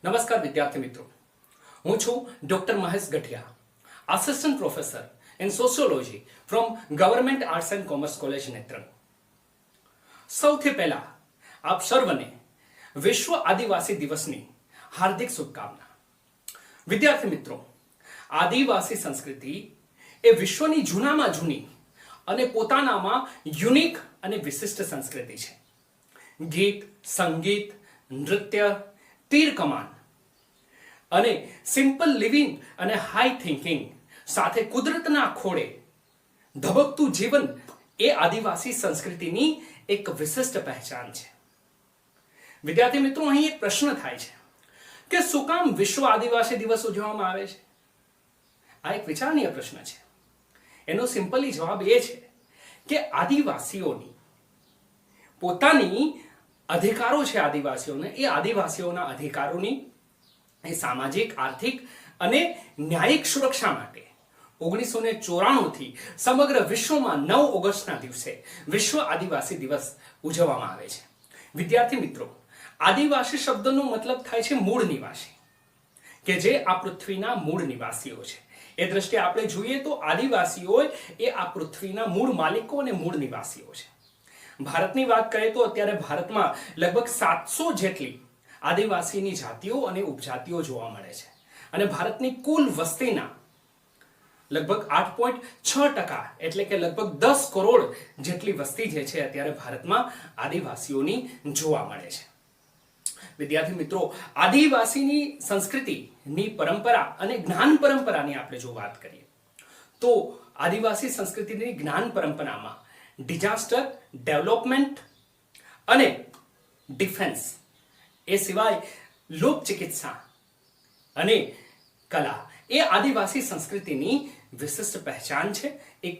નમસ્કાર વિદ્યાર્થી મિત્રો, હું છું doctor Mahesh ગઠિયા, assistant professor in sociology from government arts and commerce college Netrang. સૌથી પહેલા આપ સર્વને વિશ્વ આદિવાસી દિવસની હાર્દિક શુભકામના. વિદ્યાર્થી મિત્રો, આદિવાસી સંસ્કૃતિ એ વિશ્વની જૂનામાં જૂની અને પોતાનામાં યુનિક અને વિશિષ્ટ સંસ્કૃતિ છે. ગીત, સંગીત, નૃત્ય, તીર કમાન અને સિમ્પલ લિવિંગ અને હાઈ થિંકિંગ સાથે કુદરતના ખોળે ધબકતું જીવન એ આદિવાસી સંસ્કૃતિની એક વિશિષ્ટ પહેચાન છે. વિદ્યાર્થી મિત્રો, અહીં એક પ્રશ્ન થાય છે કે શું કામ વિશ્વ આદિવાસી દિવસ ઉજવવામાં આવે છે? આ એક વિચારણીય પ્રશ્ન છે. એનો સિમ્પલી જવાબ એ છે કે આદિવાસીઓની પોતાની અધિકારો છે. આદિવાસીઓને એ આદિવાસીઓના અધિકારોની એ સામાજિક, આર્થિક અને ન્યાયિક સુરક્ષા માટે 1994 થી સમગ્ર વિશ્વમાં 9 ઓગસ્ટના દિવસે વિશ્વ આદિવાસી દિવસ ઉજવવામાં આવે છે. વિદ્યાર્થી મિત્રો, આદિવાસી શબ્દનો મતલબ થાય છે મૂળ નિવાસી, કે જે આ પૃથ્વીના મૂળ નિવાસીઓ છે. એ દ્રષ્ટિએ આપણે જોઈએ તો આદિવાસીઓ એ આ પૃથ્વીના મૂળ માલિકો અને મૂળ નિવાસીઓ છે. ભારતની વાત કરીએ તો અત્યારે ભારતમાં લગભગ 700 જેટલી આદિવાસીની જાતિઓ અને ઉપજાતિઓ જોવા મળે છે અને ભારતની કુલ વસ્તીના લગભગ 8.6% એટલે કે લગભગ 10 કરોડ જેટલી વસ્તી જે છે અત્યારે ભારતમાં આદિવાસીઓની જોવા મળે છે. વિદ્યાર્થી મિત્રો, આદિવાસીની સંસ્કૃતિની પરંપરા અને જ્ઞાન પરંપરાની આપણે જો વાત કરીએ તો આદિવાસી સંસ્કૃતિની જ્ઞાન પરંપરામાં ડિઝાસ્ટર, ડેવલપમેન્ટ અને ડિફેન્સ, એ સિવાય લોક ચિકિત્સા અને કલા એ આદિવાસી સંસ્કૃતિની વિશિષ્ટ પહેચાન છે. એક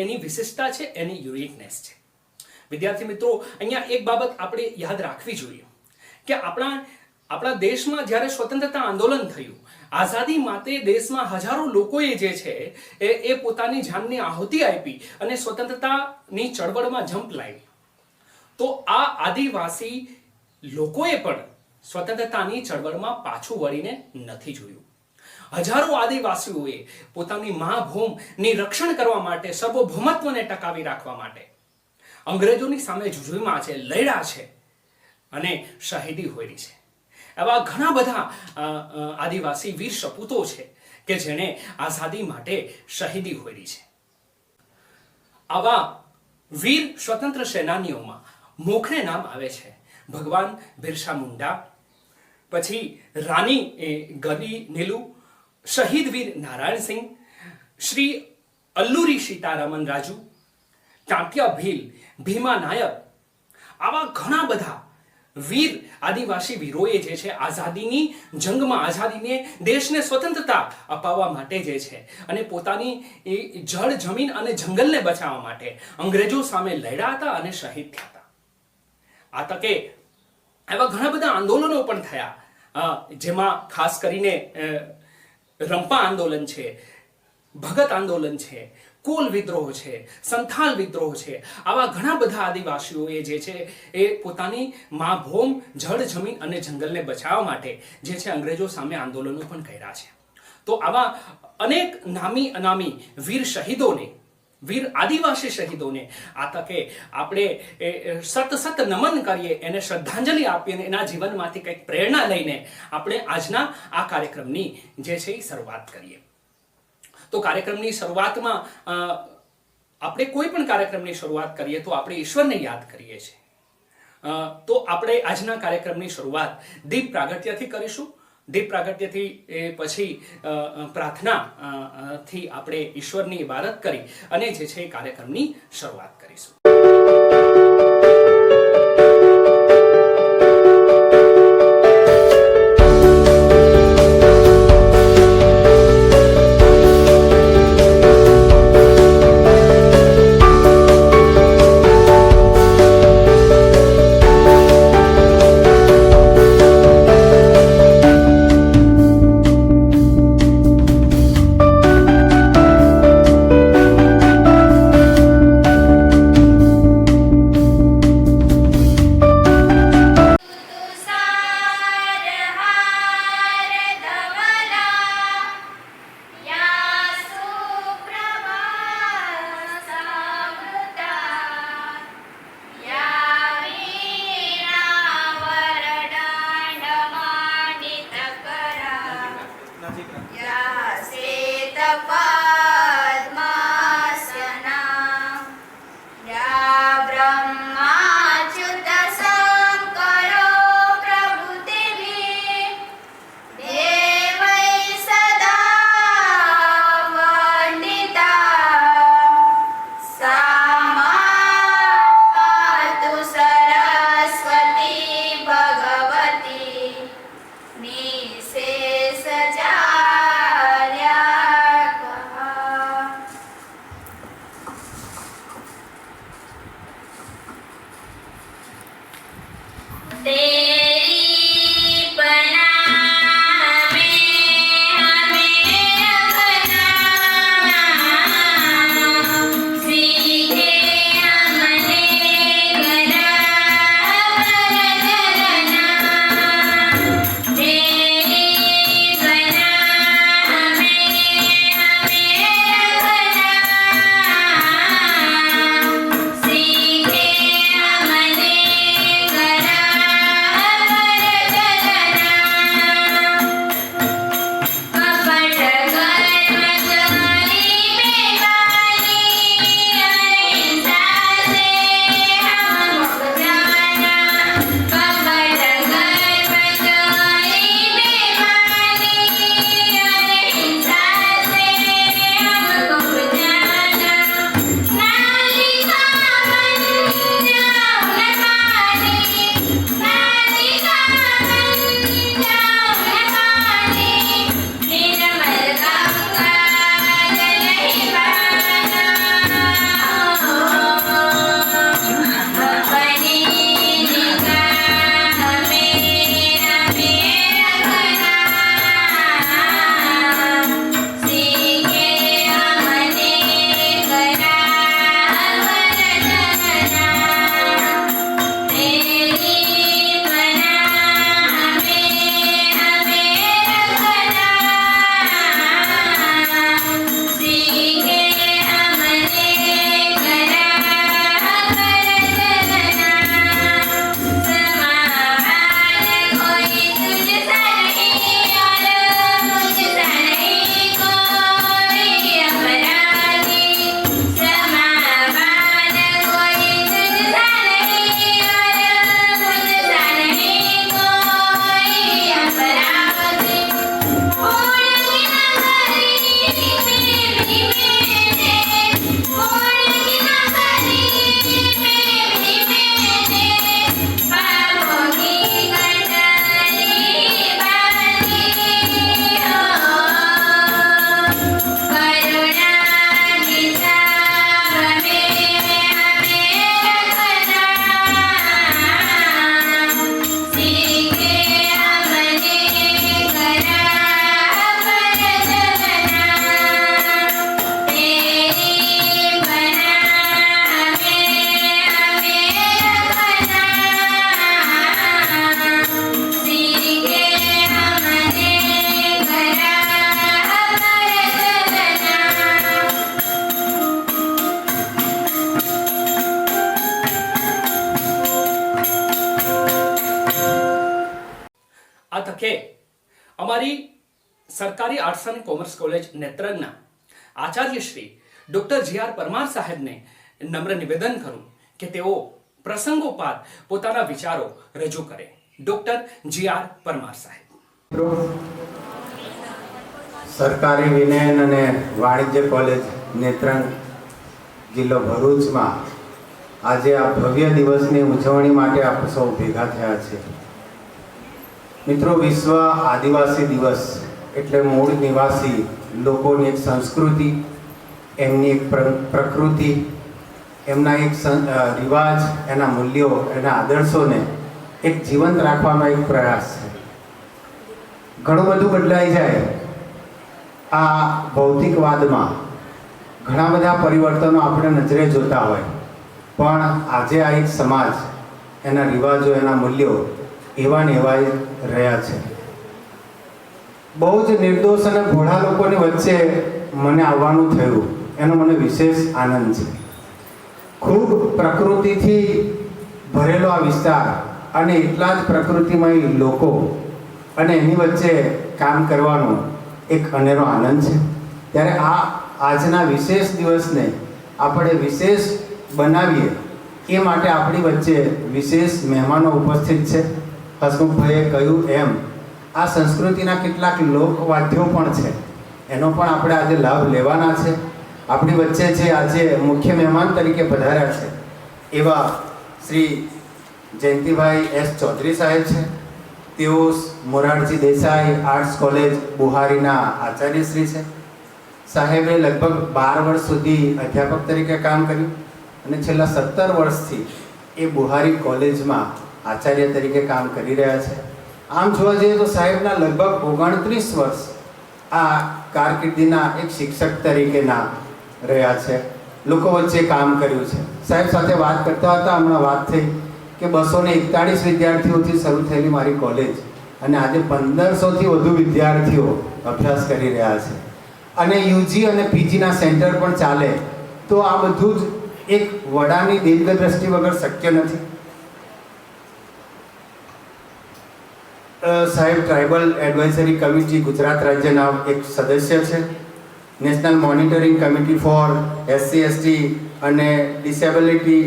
એની વિશિષ્ટતા છે, એની યુનિકનેસ છે. વિદ્યાર્થી મિત્રો, અહીંયા એક બાબત આપણે યાદ રાખવી જોઈએ કે આપણા દેશમાં જ્યારે સ્વતંત્રતા આંદોલન થયું, આઝાદી માટે દેશમાં હજારો લોકોએ જે છે એ પોતાની જાનની આહુતિ આપી અને સ્વતંત્રતાની ચળવળમાં જંપ લાવી, તો આ આદિવાસી લોકોએ પણ સ્વતંત્રતાની ચળવળમાં પાછું વળીને નથી જોયું. હજારો આદિવાસીઓએ પોતાની મા ભૂમિની રક્ષણ કરવા માટે, સાર્વભૌમત્વને ટકાવી રાખવા માટે અંગ્રેજોની સામે ઝૂઝવ્યા છે, લડ્યા છે અને શહીદી હોરી છે. એવા ઘણા બધા આદિવાસી વીર સપૂતો છે કે જેણે આઝાદી માટે શહીદી હોરી છે. આવા વીર સ્વતંત્ર સેનાનીઓમાં મુખ્ય નામ આવે છે ભગવાન બિરસા મુંડા, પછી રાની ગદી નીલુ, શહીદ વીર નારાયણ સિંહ, શ્રી અલ્લુરી સીતારામન રાજુ, ટાંટિયા ભીલ, ભીમા નાયક. આવા ઘણા બધા વીર આદિવાસી વીરોએ જે છે આઝાદીની જંગમાં, આઝાદીને, દેશને સ્વતંત્રતા અપાવવા માટે જે છે અને પોતાની જળ, જમીન અને જંગલને બચાવવા માટે અંગ્રેજો સામે લડ્યા હતા અને શહીદ થયા હતા. આ તકે એવા ઘણા બધા આંદોલનો પણ થયા, જેમાં ખાસ કરીને રંપા આંદોલન છે, ભગત આંદોલન છે, કોલ વિદ્રોહ છે, સંથાલ વિદ્રોહ છે. આવા ઘણા બધા આદિવાસીઓએ જે છે એ પોતાની મા ભૂમ, જળ, જમીન અને જંગલને બચાવવા માટે જે છે અંગ્રેજો સામે આંદોલનો પણ કર્યા છે. તો આવા અનેક નામી અનામી વીર શહીદોને, વીર આદિવાસી શહીદોને આ તકે આપણે સતત નમન કરીએ, એને શ્રદ્ધાંજલિ આપીએ અને એના જીવનમાંથી કંઈક પ્રેરણા લઈને આપણે આજના આ કાર્યક્રમની જે છે એ શરૂઆત કરીએ. તો કાર્યક્રમની શરૂઆતમાં આપણે કોઈ પણ કાર્યક્રમની શરૂઆત કરીએ તો આપણે ઈશ્વરને યાદ કરીએ છીએ. તો આપણે આજના કાર્યક્રમની શરૂઆત દીપ પ્રાગટ્યથી કરીશું. દીપ પ્રાગટ્યથી પછી પ્રાર્થનાથી આપણે ઈશ્વરની ઇબાદત કરી અને જે છે એ કાર્યક્રમની શરૂઆત કરીશું. સરકારી આર્ટ્સ અને commerce college નેત્રંગના Acharya Shri doctor G.R. Parmar સાહેબને નમ્ર નિવેદન કરું કે તેઓ પ્રસંગોપાત પોતાના વિચારો રજૂ કરે. Doctor G.R. પરમાર સાહેબ. સરકારી વિનયન અને વાણિજ્ય કોલેજ નેત્રંગ જિલ્લો ભરૂચમાં આજે આ ભવ્ય દિવસની ઉજવણી માટે આપ સૌ ભેગા થયા છે. મિત્રો, વિશ્વ આદિવાસી દિવસ એટલે મૂળ નિવાસી લોકોની એક સંસ્કૃતિ, એમની એક પ્રકૃતિ, એમના એક રિવાજ, એના મૂલ્યો, એના આદર્શોને એક જીવંત રાખવાનો એક પ્રયાસ છે. ઘણું બધું બદલાઈ જાય આ ભૌતિકવાદમાં, ઘણા બધા પરિવર્તનો આપણે નજરે જોતા હોય, પણ આજે આ એક સમાજ, એના રિવાજો, એના મૂલ્યો એવા ને એવા રહ્યા છે. બહુ જ નિર્દોષ અને ભોળા લોકોની વચ્ચે મને આવવાનું થયું, એનો મને વિશેષ આનંદ છે. ખૂબ પ્રકૃતિથી ભરેલો આ વિસ્તાર અને એટલા જ પ્રકૃતિમય લોકો અને એની વચ્ચે કામ કરવાનો એક અનેરો આનંદ છે. ત્યારે આજના વિશેષ દિવસને આપણે વિશેષ બનાવીએ એ માટે આપણી વચ્ચે વિશેષ મહેમાનો ઉપસ્થિત છે. હસમુખભાઈએ કહ્યું એમ આ સંસ્કૃતિના કેટલાક લોકવાદ્યો પણ છે, એનો પણ આપણે આજે લાભ લેવાના છે. આપણી વચ્ચે જે આજે મુખ્ય મહેમાન તરીકે પધાર્યા છે એવા શ્રી જયંતિભાઈ S. ચૌધરી સાહેબ છે. તેઓ મોરારજી દેસાઈ આર્ટ્સ કોલેજ બુહારીના આચાર્યશ્રી છે. સાહેબે લગભગ 12 વર્ષ સુધી અધ્યાપક તરીકે કામ કર્યું અને છેલ્લા 17 વર્ષથી એ બુહારી કોલેજમાં આચાર્ય તરીકે કામ કરી રહ્યા છે. આમ જોવા જઈએ તો સાહેબના લગભગ 29 વર્ષ આ કારકિર્દીના એક શિક્ષક તરીકેના રહ્યા છે, લોકો વચ્ચે કામ કર્યું છે. સાહેબ સાથે વાત કરતા હતા, હમણાં વાત થઈ કે 241 વિદ્યાર્થીઓથી શરૂ થયેલી મારી કોલેજ અને આજે 1500થી વધુ વિદ્યાર્થીઓ અભ્યાસ કરી રહ્યા છે અને યુજી અને પીજીના સેન્ટર પણ ચાલે. તો આ બધું જ એક વડાની દીર્ઘદ્રષ્ટિ વગર શક્ય નથી. સાહેબ ટ્રાઇબલ એડવાઇઝરી કમિટી ગુજરાત રાજ્યના એક સદસ્ય છે. National monitoring committee four SC/ST અને ડિસેબિલિટી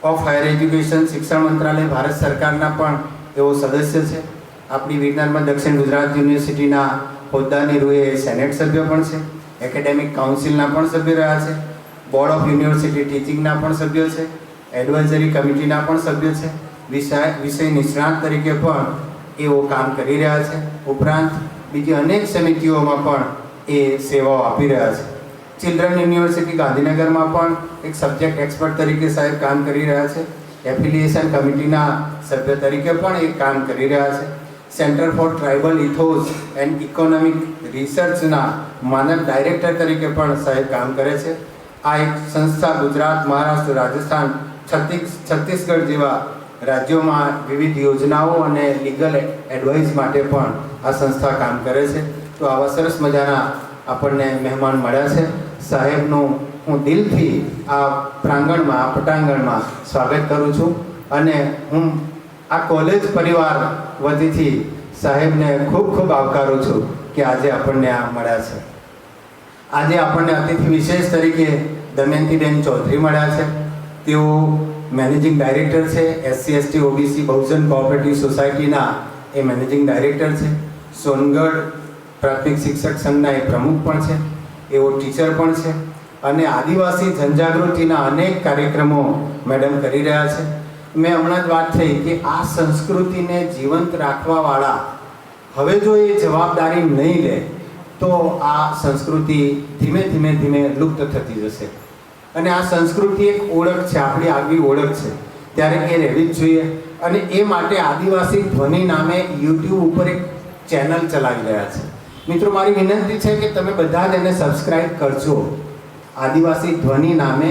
ઓફ હાયર એજ્યુકેશન શિક્ષણ મંત્રાલય ભારત સરકારના પણ એવો સદસ્ય છે. આપણી વિજ્ઞાનમાં દક્ષિણ ગુજરાત યુનિવર્સિટીના હોદ્દાની રૂએ સેનેટ સભ્ય પણ છે. એકેડેમિક કાઉન્સિલના પણ સભ્ય રહ્યા છે. બોર્ડ ઓફ યુનિવર્સિટી ટીચિંગના પણ સભ્ય છે. એડવાઇઝરી કમિટીના પણ સભ્ય છે. વિષય નિષ્ણાત તરીકે પણ એઓ કામ કરી રહ્યા છે. ઉપરાંત બીજી અનેક સમિતિઓમાં પણ એ સેવાઓ આપી રહ્યા છે. ચિલ્ડ્રન યુનિવર્સિટી ગાંધીનગરમાં પણ એક સબ્જેક્ટ એક્સપર્ટ તરીકે સાહેબ કામ કરી રહ્યા છે. એફિલિએશન કમિટીના સભ્ય તરીકે પણ એ કામ કરી રહ્યા છે. Center for tribal ethos and economic રિસર્ચના માનદ ડાયરેક્ટર તરીકે પણ સાહેબ કામ કરે છે. આ એક સંસ્થા ગુજરાત, મહારાષ્ટ્ર, રાજસ્થાન, છત્તીસગઢ જેવા રાજ્યોમાં વિવિધ યોજનાઓ અને લીગલ એડવાઇસ માટે પણ આ સંસ્થા કામ કરે છે. તો આવા સરસ મજાના આપણને મહેમાન મળ્યા છે. સાહેબનું હું દિલથી આ પ્રાંગણમાં, આ પટાંગણમાં સ્વાગત કરું છું અને હું આ કોલેજ પરિવાર વતીથી સાહેબને ખૂબ ખૂબ આવકારું છું કે આજે આપણને આ મળ્યા છે. આજે આપણને અતિથિ વિશેષ તરીકે દમયંતીબેન ચૌધરી મળ્યા છે. તેઓ મેનેજિંગ ડાયરેક્ટર છે. SC/ST OBC બહુજન કોઓપરેટિવ સોસાયટીના એ મેનેજિંગ ડાયરેક્ટર છે. સોનગઢ પ્રાથમિક શિક્ષક સંઘના એ પ્રમુખ પણ છે. એવો ટીચર પણ છે અને આદિવાસી જનજાગૃતિના અનેક કાર્યક્રમો મેડમ કરી રહ્યા છે. મેં હમણાં જ વાત થઈ કે આ સંસ્કૃતિને જીવંત રાખવાવાળા હવે જો એ જવાબદારી નહીં લે તો આ સંસ્કૃતિ ધીમે ધીમે લુપ્ત થતી જશે. અને આ સંસ્કૃતિ એક ઓળખ છે, આપણી આગવી ઓળખ છે, ત્યારે એ રહેવી જ જોઈએ. અને એ માટે આદિવાસી ધ્વનિ નામે YouTube ઉપર એક ચેનલ ચલાવી રહ્યા છે. મિત્રો, મારી વિનંતી છે કે તમે બધા જ એને સબસ્ક્રાઇબ કરજો. આદિવાસી ધ્વનિ નામે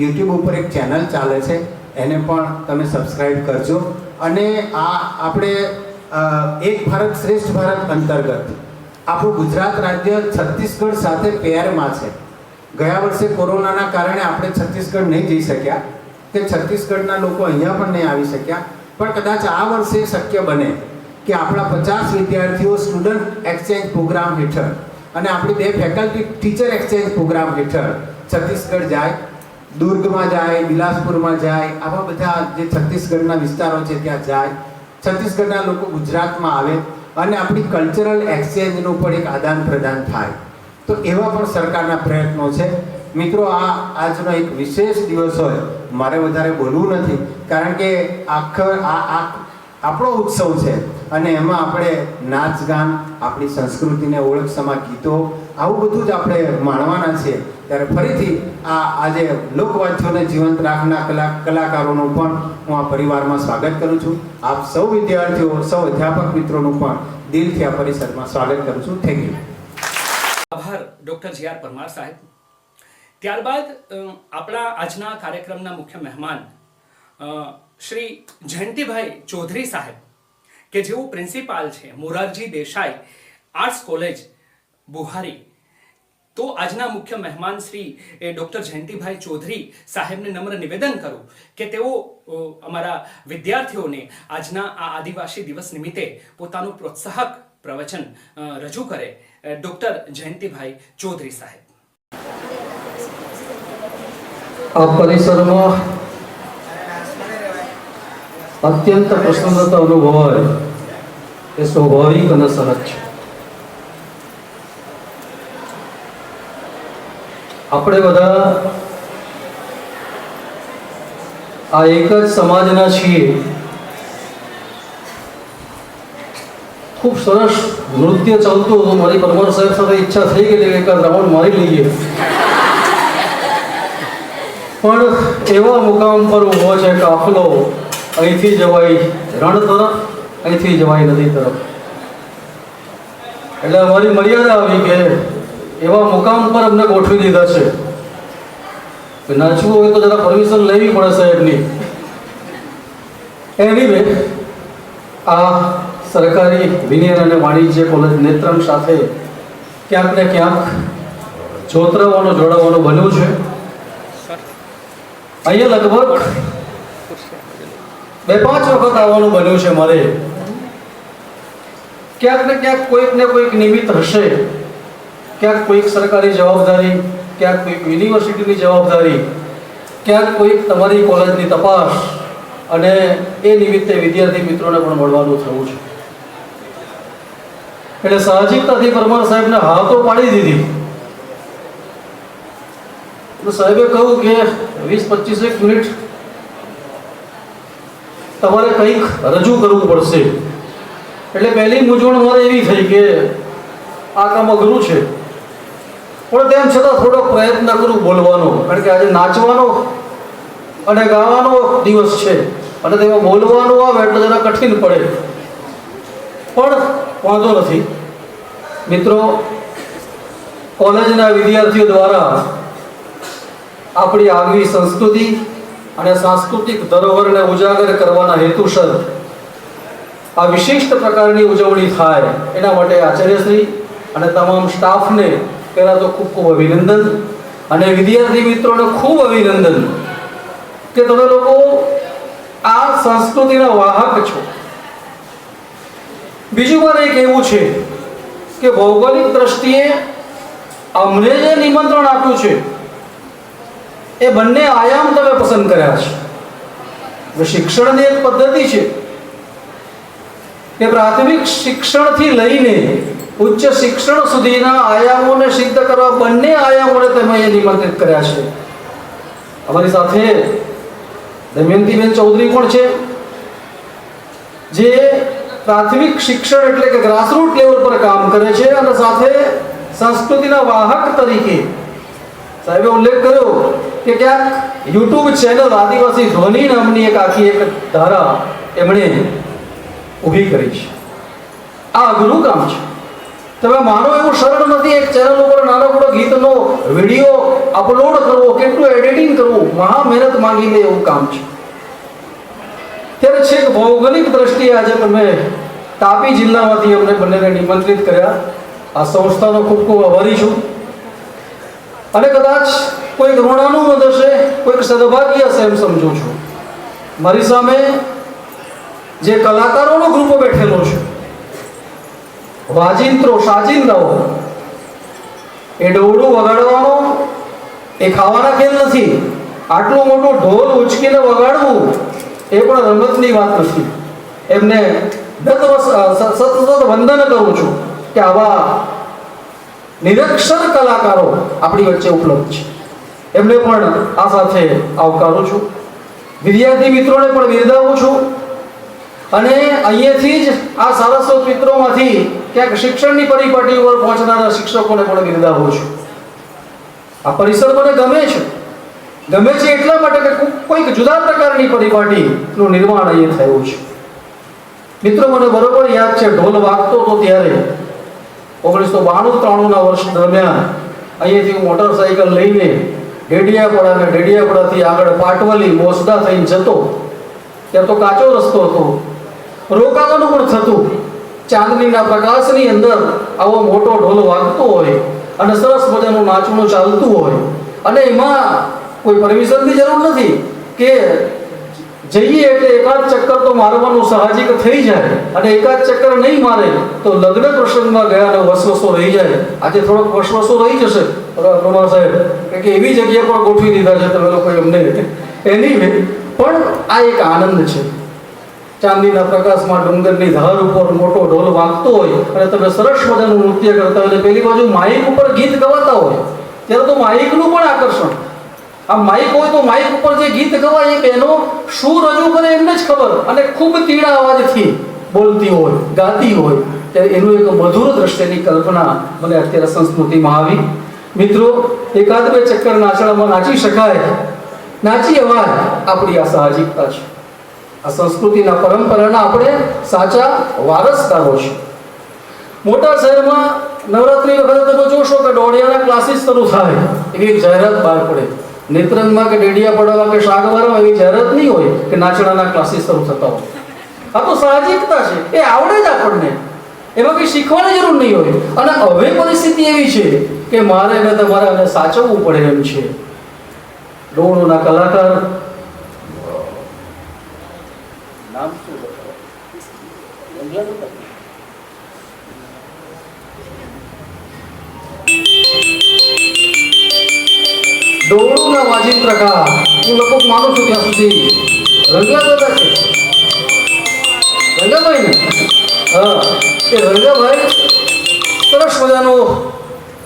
YouTube ઉપર એક ચેનલ ચાલે છે, એને પણ તમે સબસ્ક્રાઇબ કરજો. અને આ આપણે એક ભારત શ્રેષ્ઠ ભારત અંતર્ગત આપણું ગુજરાત રાજ્ય છત્તીસગઢ સાથે પેરમાં છે. ગયા વર્ષે કોરોનાના કારણે આપણે છત્તીસગઢ નહીં જઈ શક્યા કે છત્તીસગઢના લોકો અહીંયા પણ નહીં આવી શક્યા, પણ કદાચ આ વર્ષે શક્ય બને કે આપણા 50 વિદ્યાર્થીઓ સ્ટુડન્ટ એક્સચેન્જ પ્રોગ્રામ હેઠળ અને આપણી 2 ફેકલ્ટી ટીચર એક્સચેન્જ પ્રોગ્રામ હેઠળ છત્તીસગઢ જાય, દુર્ગમાં જાય, બિલાસપુરમાં જાય, આવા બધા જે છત્તીસગઢના વિસ્તારો છે ત્યાં જાય, છત્તીસગઢના લોકો ગુજરાતમાં આવે અને આપણી કલ્ચરલ એક્સચેન્જનું પણ એક આદાન પ્રદાન થાય. તો એવા પણ સરકારના પ્રયત્નો છે. મિત્રો, આજનો એક વિશેષ દિવસ હોય, મારે વધારે બોલવું નથી કારણ કે આપણો ઉત્સવ છે અને એમાં આપણે નાચ ગાન, આપણી સંસ્કૃતિને ઓળખસમા ગીતો, આવું બધું જ આપણે માણવાના છીએ. ત્યારે ફરીથી આજે લોકવાદ્યોને જીવંત રાખનાર કલાકારોનું પણ હું આ પરિવારમાં સ્વાગત કરું છું. આપ સૌ વિદ્યાર્થીઓ, સૌ અધ્યાપક મિત્રોનું પણ દિલથી આ પરિસરમાં સ્વાગત કરું છું. Thank you. આભાર ડોક્ટર જે.આર. પરમાર સાહેબ. ત્યારબાદ આપણા આજના કાર્યક્રમના મુખ્ય મહેમાન શ્રી જયંતિભાઈ ચૌધરી સાહેબ, કે જેઓ પ્રિન્સિપાલ છે મોરારજી દેસાઈ આર્ટ્સ કોલેજ બુહારી. તો આજના મુખ્ય મહેમાન શ્રી ડોક્ટર જયંતિભાઈ ચૌધરી સાહેબને નમ્ર નિવેદન કરું કે તેઓ અમારા વિદ્યાર્થીઓને આજના આ આદિવાસી દિવસ નિમિત્તે પોતાનું પ્રોત્સાહક પ્રવચન રજૂ કરે. ડોક્ટર જયંતિભાઈ ચૌધરી સાહેબ. આ પરિસરમાં અત્યંત પ્રસન્નતા અનુભવાય એ સ્વાભાવિક અને સહજ છે. આપણે બધા આ એક જ સમાજના છીએ. ખૂબ સરસ નૃત્ય ચાલતું હતું. મારી પરમાર સાહેબ સાથે ઈચ્છા થઈ ગઈ કે એકાદ રાઉન્ડ મારી લઈએ, પણ એવા મુકામ પર ઊભો છે કાફલો, અહીંથી જવાય રણ તરફ, અહીંથી જવાય નદી તરફ. એટલે અમારી મર્યાદા આવી કે એવા મુકામ પર અમને ગોઠવી દીધા છે કે નાચવું હોય તો જરા પરમિશન લેવી પડે સાહેબની. એનીવે, આ સરકારી વિજ્ઞાન અને વાણિજ્ય કોલેજ નેત્રમ સાથે ક્યાંક ને ક્યાંક જોતરાવાનું જોડાવાનું બન્યું છે. અહીંયા લગભગ 2-5 વખત આવવાનું બન્યું છે મારે. ક્યાંક ને ક્યાંક કોઈક ને કોઈક નિમિત્ત હશે, ક્યાંક કોઈક સરકારી જવાબદારી, ક્યાંક કોઈક યુનિવર્સિટીની જવાબદારી, ક્યાંક કોઈક તમારી કોલેજની તપાસ, અને એ નિમિત્તે વિદ્યાર્થી મિત્રોને પણ મળવાનું થયું છે. એટલે સાહજિકતાથી પરમાર સાહેબને હા તો પાડી દીધી. તો સાહેબે કહ્યું કે 20-25 મિનિટ તમારે કંઈક રજૂ કરવું પડશે. એટલે પહેલી મૂંઝવણ મારે એવી થઈ કે આ કામ અઘરું છે, પણ તેમ છતાં થોડો પ્રયત્ન કરું બોલવાનો, કારણ કે આજે નાચવાનો અને ગાવાનો દિવસ છે અને તેમાં બોલવાનું આવે એટલે જરા કઠિન પડે. પણ વાંધો નથી મિત્રો, કોલેજના વિદ્યાર્થીઓ દ્વારા આપણી આગવી સંસ્કૃતિ અને સાંસ્કૃતિક ધરોહરને ઉજાગર કરવાના હેતુસર આ વિશિષ્ટ પ્રકારની ઉજવણી થાય એના માટે આચાર્યશ્રી અને તમામ સ્ટાફને પહેલાં તો ખૂબ ખૂબ અભિનંદન, અને વિદ્યાર્થી મિત્રોને ખૂબ અભિનંદન કે તમે લોકો આ સંસ્કૃતિના વાહક છો. બીજું પણ એક એવું છે કે ભૌગોલિક દ્રષ્ટિએ અમને જે નિમંત્રણ આપ્યું છે એ બંને આયામ તમે પસંદ કર્યા છે. શિક્ષણની એક પદ્ધતિ છે કે પ્રાથમિક શિક્ષણથી લઈને ઉચ્ચ શિક્ષણ સુધીના આયામોને સિદ્ધ કરવા બંને આયામોને તમે નિમંત્રિત કર્યા છે. અમારી સાથે દમયંતીબેન ચૌધરી પણ છે, જે પ્રાથમિક શિક્ષણ એટલે કે ગ્રાસરૂટ લેવલ પર કામ કરે છે, અને સાથે સંસ્કૃતિના વાહક તરીકે સાહેબે ઉલ્લેખ કર્યો કે ક્યાંક યુટ્યુબ ચેનલ આદિવાસી ધ્વનિ નામની એક આખી એક ધારા એમણે ઊભી કરી છે. આ અઘરું કામ છે. તમે માનો એવું સરળ નથી. એક ચેનલ ઉપર નાનકડો ગીતનો વિડીયો અપલોડ કરવો, કેટલું એડિટિંગ કરવું, મહા મહેનત માંગી લે એવું કામ છે. ત્યારે છેક ભૌગોલિક દ્રષ્ટિએ આજે તમે તાપી જિલ્લામાંથી અમને બંનેને નિમંત્રિત કર્યા. આ સંસ્થાનો ખૂબ ખૂબ આભારી છું. અને કદાચ કોઈક ઋણાનુબંધ હશે, કોઈક સદભાગ્ય હશે એમ સમજુ છું. મારી સામે જે કલાકારોનો ગ્રુપ બેઠેલો છે વાજિંત્રો સાજિંદ્રાઓ એ ડોળું વગાડવાનો એ ખાવાના ખેલ નથી. આટલું મોટું ઢોલ ઉચકીને વગાડવું એ પણ રમતની વાત નથી. એમને સતત વંદન કરું છું કે આવા નિરક્ષર કલાકારો આપણી વચ્ચે ઉપલબ્ધ છે. એમને પણ આ સાથે આવકારું છું. વિદ્યાર્થી મિત્રોને પણ બિરદાવું છું અને અહીંયાથી જ આ સારસ્વત મિત્રોમાંથી ક્યાંક શિક્ષણની પરિપાટી ઉપર પહોંચનારા શિક્ષકોને પણ બિરદાવું છું. આ પરિસર મને ગમે છે એટલા માટે કે કોઈક જુદા પ્રકારની પરિપાટીનું નિર્માણ અહીંયા થયું છે. મિત્રો, મને બરોબર યાદ છે ઢોલ વાગતો હતો ત્યારે 1992-93 વર્ષ દરમિયાન અહીંયાથી હું મોટરસાઇકલ લઈને ડેડિયાપડાથી આગળ પાટવલી મોસડા થઈને જતો. ત્યાં તો કાચો રસ્તો હતો, રોકાવાનું પણ થતું. ચાંદનીના પ્રકાશની અંદર આવો મોટો ઢોલ વાગતો હોય અને સરસ મજાનું નાચવાનું ચાલતું હોય અને એમાં કોઈ પરમિશનની જરૂર નથી કે જઈએ એટલે એકાદ ચક્કર તો મારવાનું સાહજિક થઈ જાય અને એકાદ ચક્કર નહીં મારે તો લગ્ન પ્રસંગમાં ગયા અને વસવસો રહી જાય. આજે થોડોક વસવસો રહી જશે રમા સાહેબ, કે એવી જગ્યા પર ગોઠવી દીધા છે તમે લોકો અમને. એની પણ આ એક આનંદ છે. ચાંદીના પ્રકાશમાં ડુંગરની ધાર ઉપર મોટો ઢોલ વાગતો હોય અને તમે સરસ મજાનું નૃત્ય કરતા હોય. પેલી બાજુ માઇક ઉપર ગીત ગવાતા હોય ત્યારે તો માઇકનું પણ આકર્ષણ. આ માઇક હોય તો માઇક ઉપર જે ગીત ગવાય એ બહેનો શું રજૂ કરે એમને જ ખબર અને ખૂબ તીણા અવાજથી બોલતી હોય, ગાતી હોય ત્યારે એનું એક મધુર દ્રશ્યની કલ્પના મને અત્યારે સંસ્કૃતિમાં આવી. મિત્રો, એકાદ બે ચક્કર નાચણામાં નાચી શકાય, નાચી અવાજ આપણી આ સાહજિકતા છે. આ સંસ્કૃતિના પરંપરાના આપણે સાચા વારસદારો છે. મોટા શહેરમાં નવરાત્રી વખતે તમે જોશો કે દોડિયાના ક્લાસીસ શરૂ થાય એવી એક જાહેરાત બહાર પડે. નેત્રંગમાં કે ડેડિયાપાડામાં કે શાકવારમાં એવી જાહેરાત નહીં હોય કે નાચણાના ક્લાસીસ શરૂ થતા હોય. આ તો સાહજિકતા છે, એ આવડે જ આપણને, એમાં કંઈ શીખવાની જરૂર નહીં હોય. અને હવે પરિસ્થિતિ એવી છે કે મારે ને તમારે આને સાચવવું પડે એમ છે. ડોળોના કલાકાર નામ શું ડોળુના વાજિંત્રકાર હું લગભગ માનું છું ત્યાં સુધી રંગાદાદા છે, રંગાભાઈ ને. હા, એ રંગાભાઈ સરસ મજાનો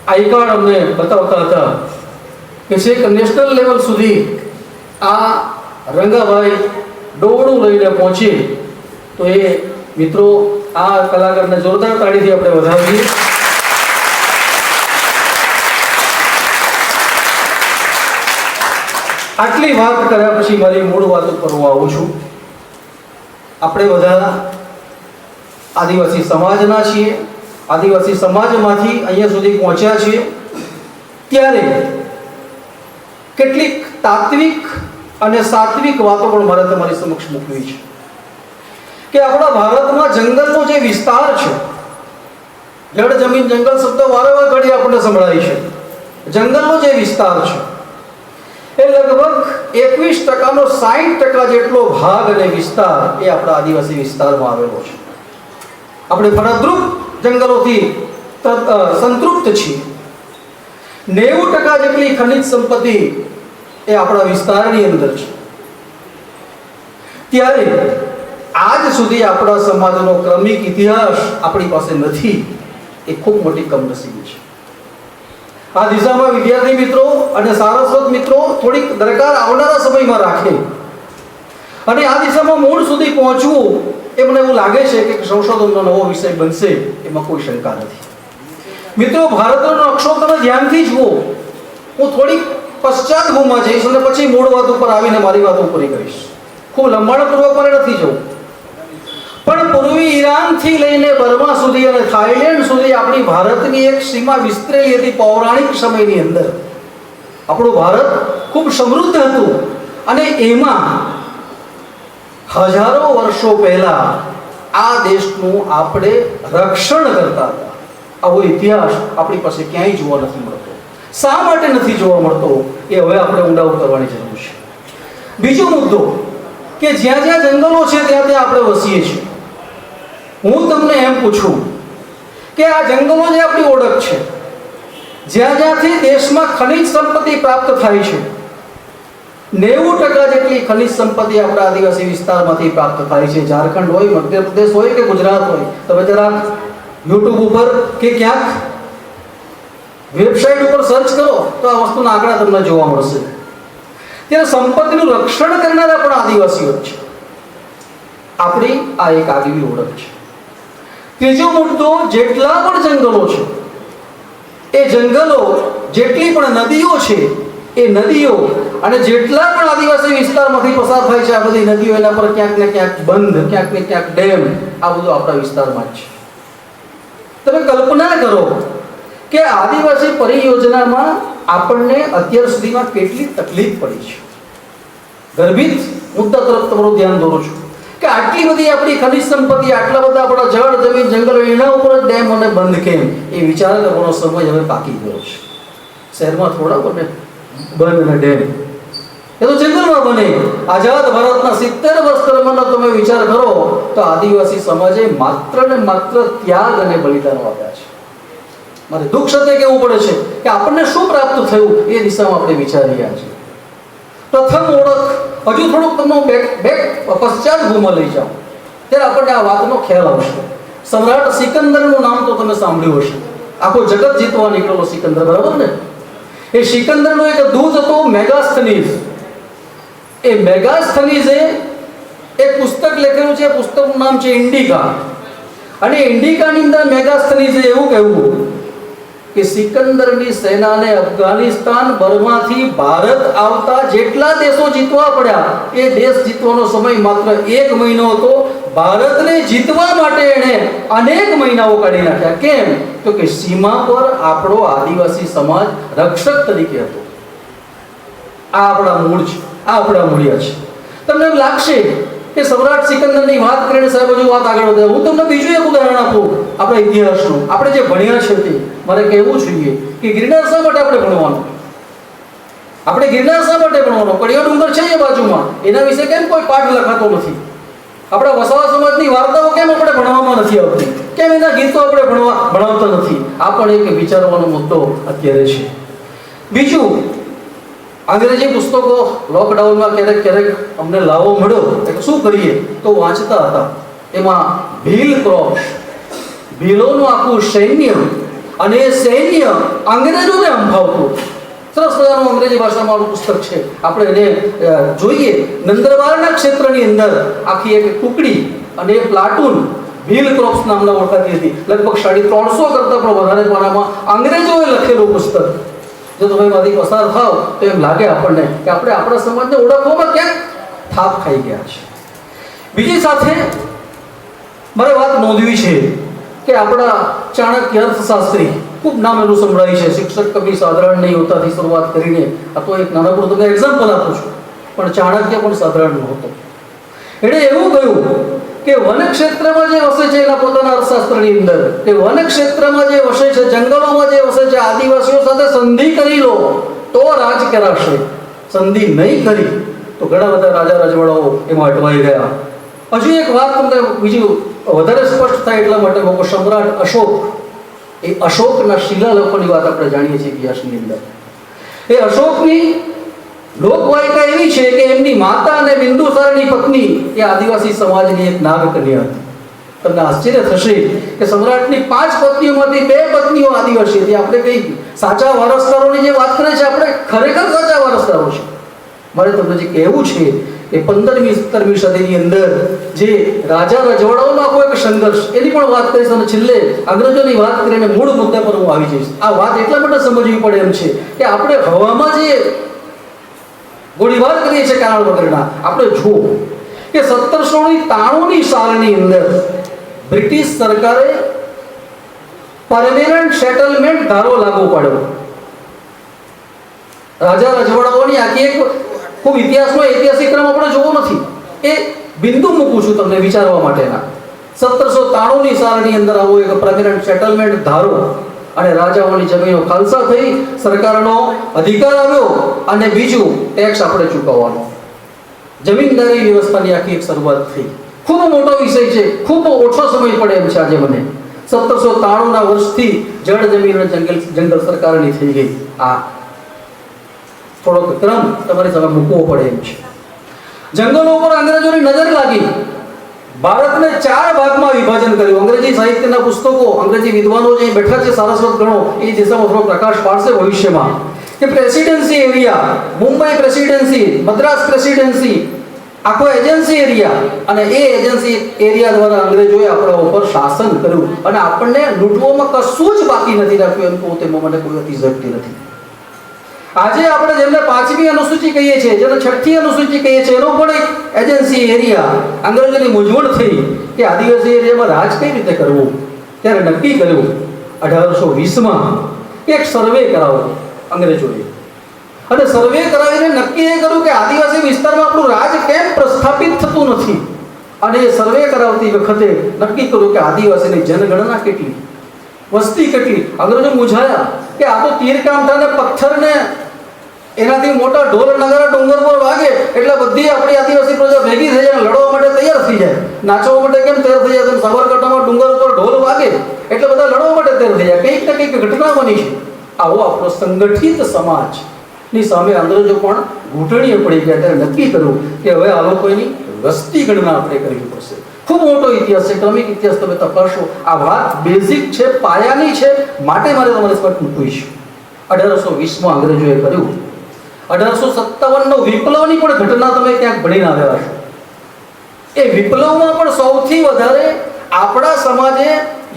આઈ કાર્ડ અમને બતાવતા હતા કે છેક નેશનલ લેવલ સુધી આ રંગાભાઈ ડોળું લઈને પહોંચે. તો એ મિત્રો આ કલાકારને જોરદાર તાળીથી આપણે વધાવીએ. આટલી વાત કર્યા પછી મારી મૂળ વાત ઉપર હું આવું છું. આપણે બધા આદિવાસી સમાજના છીએ. આદિવાસી સમાજમાંથી અહીંયા સુધી પહોંચ્યા છીએ ત્યારે કેટલીક તાત્વિક અને સાત્વિક વાતો પણ મારે તમારી સમક્ષ મૂકવી છે કે આપણા ભારતમાં જંગલનો જે વિસ્તાર છે, જળ જમીન જંગલ શબ્દ વારંવાર ઘડી આપણને સંભળાય છે. જંગલનો જે વિસ્તાર છે એ લગભગ 21%નો 60% જેટલો ભાગ અને વિસ્તાર એ આપણા આદિવાસી વિસ્તારમાં આવેલો છે. આપણે ફળદ્રુપ જંગલોથી સંતૃપ્ત છીએ. 90% જેટલી ખનિજ સંપત્તિ એ આપણા વિસ્તારની અંદર છે. ત્યારે આજ સુધી આપણા સમાજનો ક્રમિક ઇતિહાસ આપણી પાસે નથી. એ ખૂબ મોટી કમનસીબી છે. આ દિશામાં વિદ્યાર્થી મિત્રો અને સારસ્વત મિત્રો થોડીક દરકાર આવનારા સમયમાં રાખે અને આ દિશામાં મૂળ સુધી પહોંચવું એ મને એવું લાગે છે કે સંશોધનનો નવો વિષય બનશે, એમાં કોઈ શંકા નથી. મિત્રો, ભારતનો નકશો તમે ધ્યાનથી જુઓ. હું થોડીક પશ્ચાત ભૂમાં જઈશ અને પછી મૂળ વાત ઉપર આવીને મારી વાતો પૂરી કરીશ. ખૂબ લંબાણપૂર્વક મારે નથી જવું, પણ પૂર્વી ઈરાનથી લઈને બર્મા સુધી અને થાઈલેન્ડ સુધી આપણી ભારતની એક સીમા વિસ્તરેલી હતી. પૌરાણિક સમયની અંદર આપણું ભારત ખૂબ સમૃદ્ધ હતું અને એમાં હજારો વર્ષો પહેલા આ દેશનું આપણે રક્ષણ કરતા હતા. આવો ઇતિહાસ આપણી પાસે ક્યાંય જોવા નથી મળતો. શા માટે નથી જોવા મળતો એ હવે આપણે ઊંડા ઉતરવાની જરૂર છે. બીજો મુદ્દો કે જ્યાં જ્યાં જંગલો છે ત્યાં ત્યાં આપણે વસીએ છીએ. હું તમને એમ પૂછું કે આ જંગલો જે આપણી ઓળખ છે, જ્યાં જ્યાંથી દેશમાં ખનિજ સંપત્તિ પ્રાપ્ત થાય છે, 90% જેટલી ખનિજ સંપત્તિ આપણા આદિવાસી વિસ્તારમાંથી પ્રાપ્ત થાય છે. ઝારખંડ હોય, મધ્યપ્રદેશ હોય કે ગુજરાત હોય, તમે જરાક યુટ્યુબ ઉપર કે ક્યાંક વેબસાઇટ ઉપર સર્ચ કરો તો આ વસ્તુના આંકડા તમને જોવા મળશે. ત્યારે સંપત્તિનું રક્ષણ કરનારા પણ આદિવાસીઓ જ છે. આપણી આ એક આગવી ઓળખ છે. ત્રીજો મુદ્દો, જેટલા પણ જંગલો છે એ જંગલો, જેટલી પણ નદીઓ છે એ નદીઓ અને જેટલા પણ આદિવાસી વિસ્તારમાંથી પસાર થાય છે, આ બધી નદીઓ એના પર ક્યાંક ને ક્યાંક બંધ, ક્યાંક ને ક્યાંક ડેમ, આ બધું આપણા વિસ્તારમાં જ છે. તમે કલ્પના કરો કે આદિવાસી પરિયોજનામાં આપણને અત્યાર સુધીમાં કેટલી તકલીફ પડી છે. ગર્ભિત મુદ્દા તરફ તમારું ધ્યાન દોરું છું કે આટલી બધી આપણી ખનિજ સંપત્તિ, આટલા બધા આપણા જળ, જમીન, જંગલો, એના ઉપર ડેમ અને બંધ કેમ, એ વિચાર કરવાનો સમય હવે બાકી ગયો છે. શહેરમાં થોડા બને બંધ અને ડેમ, એ તો જંગલમાં બને. આઝાદ ભારતના 70 વર્ષ દરમિયાન તમે વિચાર કરો તો આદિવાસી સમાજે માત્ર ને માત્ર ત્યાગ અને બલિદાનો આપ્યા છે. મારે દુઃખ સાથે કહેવું પડે છે કે આપણને શું પ્રાપ્ત થયું એ દિશામાં આપણે વિચારી રહ્યા છીએ. પ્રથમ ઓળખ, હજુ થોડુંક તમને પશ્ચાત ભૂમાં લઈ જાઓ ત્યારે આપણને આ વાતનો ખ્યાલ આવશે. સમ્રાટ સિકંદરનું નામ તો તમે સાંભળ્યું હશે. આખો જગત જીતવા નીકળેલો સિકંદર, બરાબર ને? એ સિકંદરનો એક દૂત હતો મેગાસ્થનીઝ. એ મેગાસ્થનીઝે એક પુસ્તક લખેલું છે. પુસ્તકનું નામ છે ઇન્ડિકા. અને ઇન્ડિકાની અંદર મેગાસ્થનીઝે એવું કહેવું કે સિકંદરની સેનાને અફઘાનિસ્તાન, બર્માથી ભારત આવતા જેટલા દેશો જીતવા પડ્યા, એ દેશ જીતવાનો સમય માત્ર 1 મહિનો હતો. ભારતને જીતવા માટે એણે અનેક મહિનાઓ કાઢી નાખ્યા. કેમ? તો કે સીમા પર આપણો આદિવાસી સમાજ રક્ષક તરીકે હતો. આ આપણા મૂળ છે, આ આપણા મૂળિયા છે. તમને એમ લાગશે કે સમ્રાટ સિકંદરની વાત કરીને સાહેબ હજુ વાત આગળ વધે. હું તમને બીજું એક ઉદાહરણ આપું આપણા ઇતિહાસનું. આપણે જે ભણ્યા છે તે મારે કહેવું જોઈએ કે ગિરનાર શા માટે આપણે ભણવાનું? આપણે ગિરનાર શા માટે ભણવાનું? કડિયો ડુંગર છે એ બાજુમાં, એના વિશે કેમ કોઈ પાઠ લખાતો નથી? આપણા વસાવા સમાજની વાર્તાઓ કેમ આપણે ભણવામાં નથી આવતી? કેમ એના ગીતો આપણે ભણાવતા નથી? આ પણ એક વિચારવાનો મુદ્દો અત્યારે છે. બીજું, અંગ્રેજી પુસ્તકો લોકડાઉનમાં ક્યારેક અમને લાવો મળ્યો એટલે શું કરીએ તો વાંચતા હતા. એમાં ભીલ ક્રોપ્સ, ભીલોનું આખું સૈન્ય, અને એ સૈન્ય અંગ્રેજોને અંફાવતું. સરસ મજાનું અંગ્રેજી ભાષામાં પુસ્તક છે. આપણે એને જોઈએ. નંદરબારના ક્ષેત્રની અંદર આખી એક ટુકડી અને એક પ્લાટૂન ભીલ ક્રોપ્સ નામના ઓળખાતી હતી. લગભગ 350 કરતાં પણ વધારે પાનામાં અંગ્રેજોએ લખેલું પુસ્તક. જો તમે એમાંથી પસાર થાવ તો એમ લાગે આપણને કે આપણે આપણા સમાજને ઓળખવામાં ક્યાંક થાપ ખાઈ ગયા છે. બીજી સાથે મારે વાત નોંધવી છે કે આપણા ચાણક્ય અર્થશાસ્ત્રી, ખૂબ નામ એનું સંભળાય છે. શિક્ષક કભી સાધારણ નહીં હોતાથી શરૂઆત કરીને આ તો એક નાનકડું તમને એક્ઝામ્પલ આપું છું, પણ ચાણક્ય પણ સાધારણ નહોતો. એણે એવું કહ્યું કે વન ક્ષેત્રમાં જે વસે છે એના પોતાના અર્થશાસ્ત્રની અંદર, કે વન ક્ષેત્રમાં જે વસે છે, જંગલોમાં જે વસે છે, આદિવાસીઓ સાથે સંધિ કરી લો તો રાજ કરાશે. સંધિ નહીં કરી તો ઘણા બધા રાજા રજવાડાઓ એમાં અટવાઈ ગયા. હજુ એક વાત તમને બીજું વધારે સ્પષ્ટ થાય એટલા માટે કહું. સમ્રાટ અશોક, એ અશોકના શિલાલેખોની વાત આપણે જાણીએ છીએ ઇતિહાસની અંદર. એ અશોકની લોકવાયકા એવી છે કે એમની માતા અને બિંદુસારની પત્ની એ આદિવાસી સમાજની એક નાગકન્યા હતી. તમને આશ્ચર્ય થશે કે સમ્રાટની 5 પત્નીઓમાંથી 2 પત્નીઓ આદિવાસી હતી. આપણે કઈ સાચા વારસદારોની જે વાત કરે છે, આપણે ખરેખર સાચા વારસદારો છે. મારે તમને જે કહેવું છે કે 15મી 17મી સદીની અંદર જે રાજા રજવાડાઓનો આખો એક સંઘર્ષ, એની પણ વાત કરીશ અને છેલ્લે અંગ્રેજોની વાત કરીને મૂળ મુદ્દા પર હું આવી જઈશ. આ વાત એટલા માટે સમજવી પડે એમ છે કે આપણે હવામાં જે ગોળીબાર કરીએ છીએ કારણ વગરના, આપણે જુઓ કે 1793ની સાલની અંદર બ્રિટિશ સરકારે પરમેનન્ટ સેટલમેન્ટ ધારો લાગુ પાડ્યો. રાજા રજવાડાઓની આખી એક ખૂબ ઇતિહાસમાં ઐતિહાસિક ક્રમ આપણે જોવો નથી. એ બિંદુ મૂકું છું તમને વિચારવા માટેના. 1793ની સાલની અંદર આવો એક પરમેનન્ટ સેટલમેન્ટ ધારો અને રાજાઓની જમીનો ખાલસા થઈ, સરકારનો અધિકાર આવ્યો, અને બીજું ટેક્સ આપણે ચૂકવવાનો. જમીનદારી વ્યવસ્થાની આખી એક શરૂઆત થઈ. ખૂબ મોટો વિષય છે, ખૂબ ઓછો સમય પડે એમ છે આજે મને. 1793 વર્ષથી જળ જમીન અને જંગલ સરકારની થઈ ગઈ. આ થોડોક ક્રમ તમારી સામે મૂકવો પડે એમ છે. જંગલો ઉપર અંગ્રેજોની નજર લાગી. ભારતને 4 ભાગમાં વિભાજન કર્યું. અંગ્રેજી સાહિત્યના પુસ્તકો, અંગ્રેજી વિદ્વાનો જે બેઠા છે, સારસ્વત ગણો, એ દિશામાં થોડો પ્રકાશ પાડશે ભવિષ્યમાં કે presidency area, Mumbai presidency, Madras presidency, આખો એજન્સી એરિયા, અને એ એજન્સી એરિયા દ્વારા અંગ્રેજોએ આપણા ઉપર શાસન કર્યું અને આપણને લૂંટવામાં કશું જ બાકી નથી રાખ્યું. એમ કહું તેમાં મને કોઈ અતિશયોક્તિ નથી. આજે આપણે જેમને 5મી અનુસૂચિ કહીએ છીએ, જેને 6ઠ્ઠી અનુસૂચિ કહીએ છીએ, એનો પણ એક એજન્સી એરિયા. અંગ્રેજોની મૂંઝવણ થઈ કે આદિવાસી એરિયામાં રાજ કઈ રીતે કરવું. ત્યારે નક્કી કર્યું 1820માં એક સર્વે કરાવો અંગ્રેજોએ, અને સર્વે કરાવીને નક્કી એ કર્યું કે આદિવાસી વિસ્તારમાં આપણું રાજ કેમ પ્રસ્થાપિત થતું નથી. અને એ સર્વે કરાવતી વખતે નક્કી કર્યું કે આદિવાસીની જનગણના કેટલી, વસ્તી કેટલી. અંગ્રેજો મૂંઝાયા કે આ તો તીરકામઠા ને પથ્થરને એનાથી મોટા ઢોલ નગારા ડુંગર પર વાગે એટલે બધી આપણી આદિવાસી પ્રજા ભેગી થઈ જાય, લડવા માટે તૈયાર થઈ જાય. નાચવા માટે કેમ તૈયાર થઈ જાય? સાબરકાંઠામાં ડુંગર ઉપર ઢોલ વાગે એટલે બધા લડવા માટે તૈયાર થઈ જાય. કંઈક ને કંઈક ઘટના બની છે. આવો આપણો સંગઠિત સમાજની સામે અંગ્રેજો પણ ઘૂંટણીએ પડી ગયા. ત્યારે નક્કી કર્યું કે હવે આ લોકોની વસ્તી ગણના આપણે કરવી પડશે. ખૂબ મોટો ઇતિહાસ છે, ક્રમિક ઇતિહાસ તમે તપાસો. આ વાત બેઝિક છે, પાયાની છે, માટે મારે તમારી સાથે પૂછવું છે. 1820માં અંગ્રેજોએ કર્યું. 1857નો વિપ્લવની પણ ઘટના તમે ક્યાંક ભણીને આવ્યા છો. એ વિપ્લવમાં પણ સૌથી વધારે આપણા સમાજે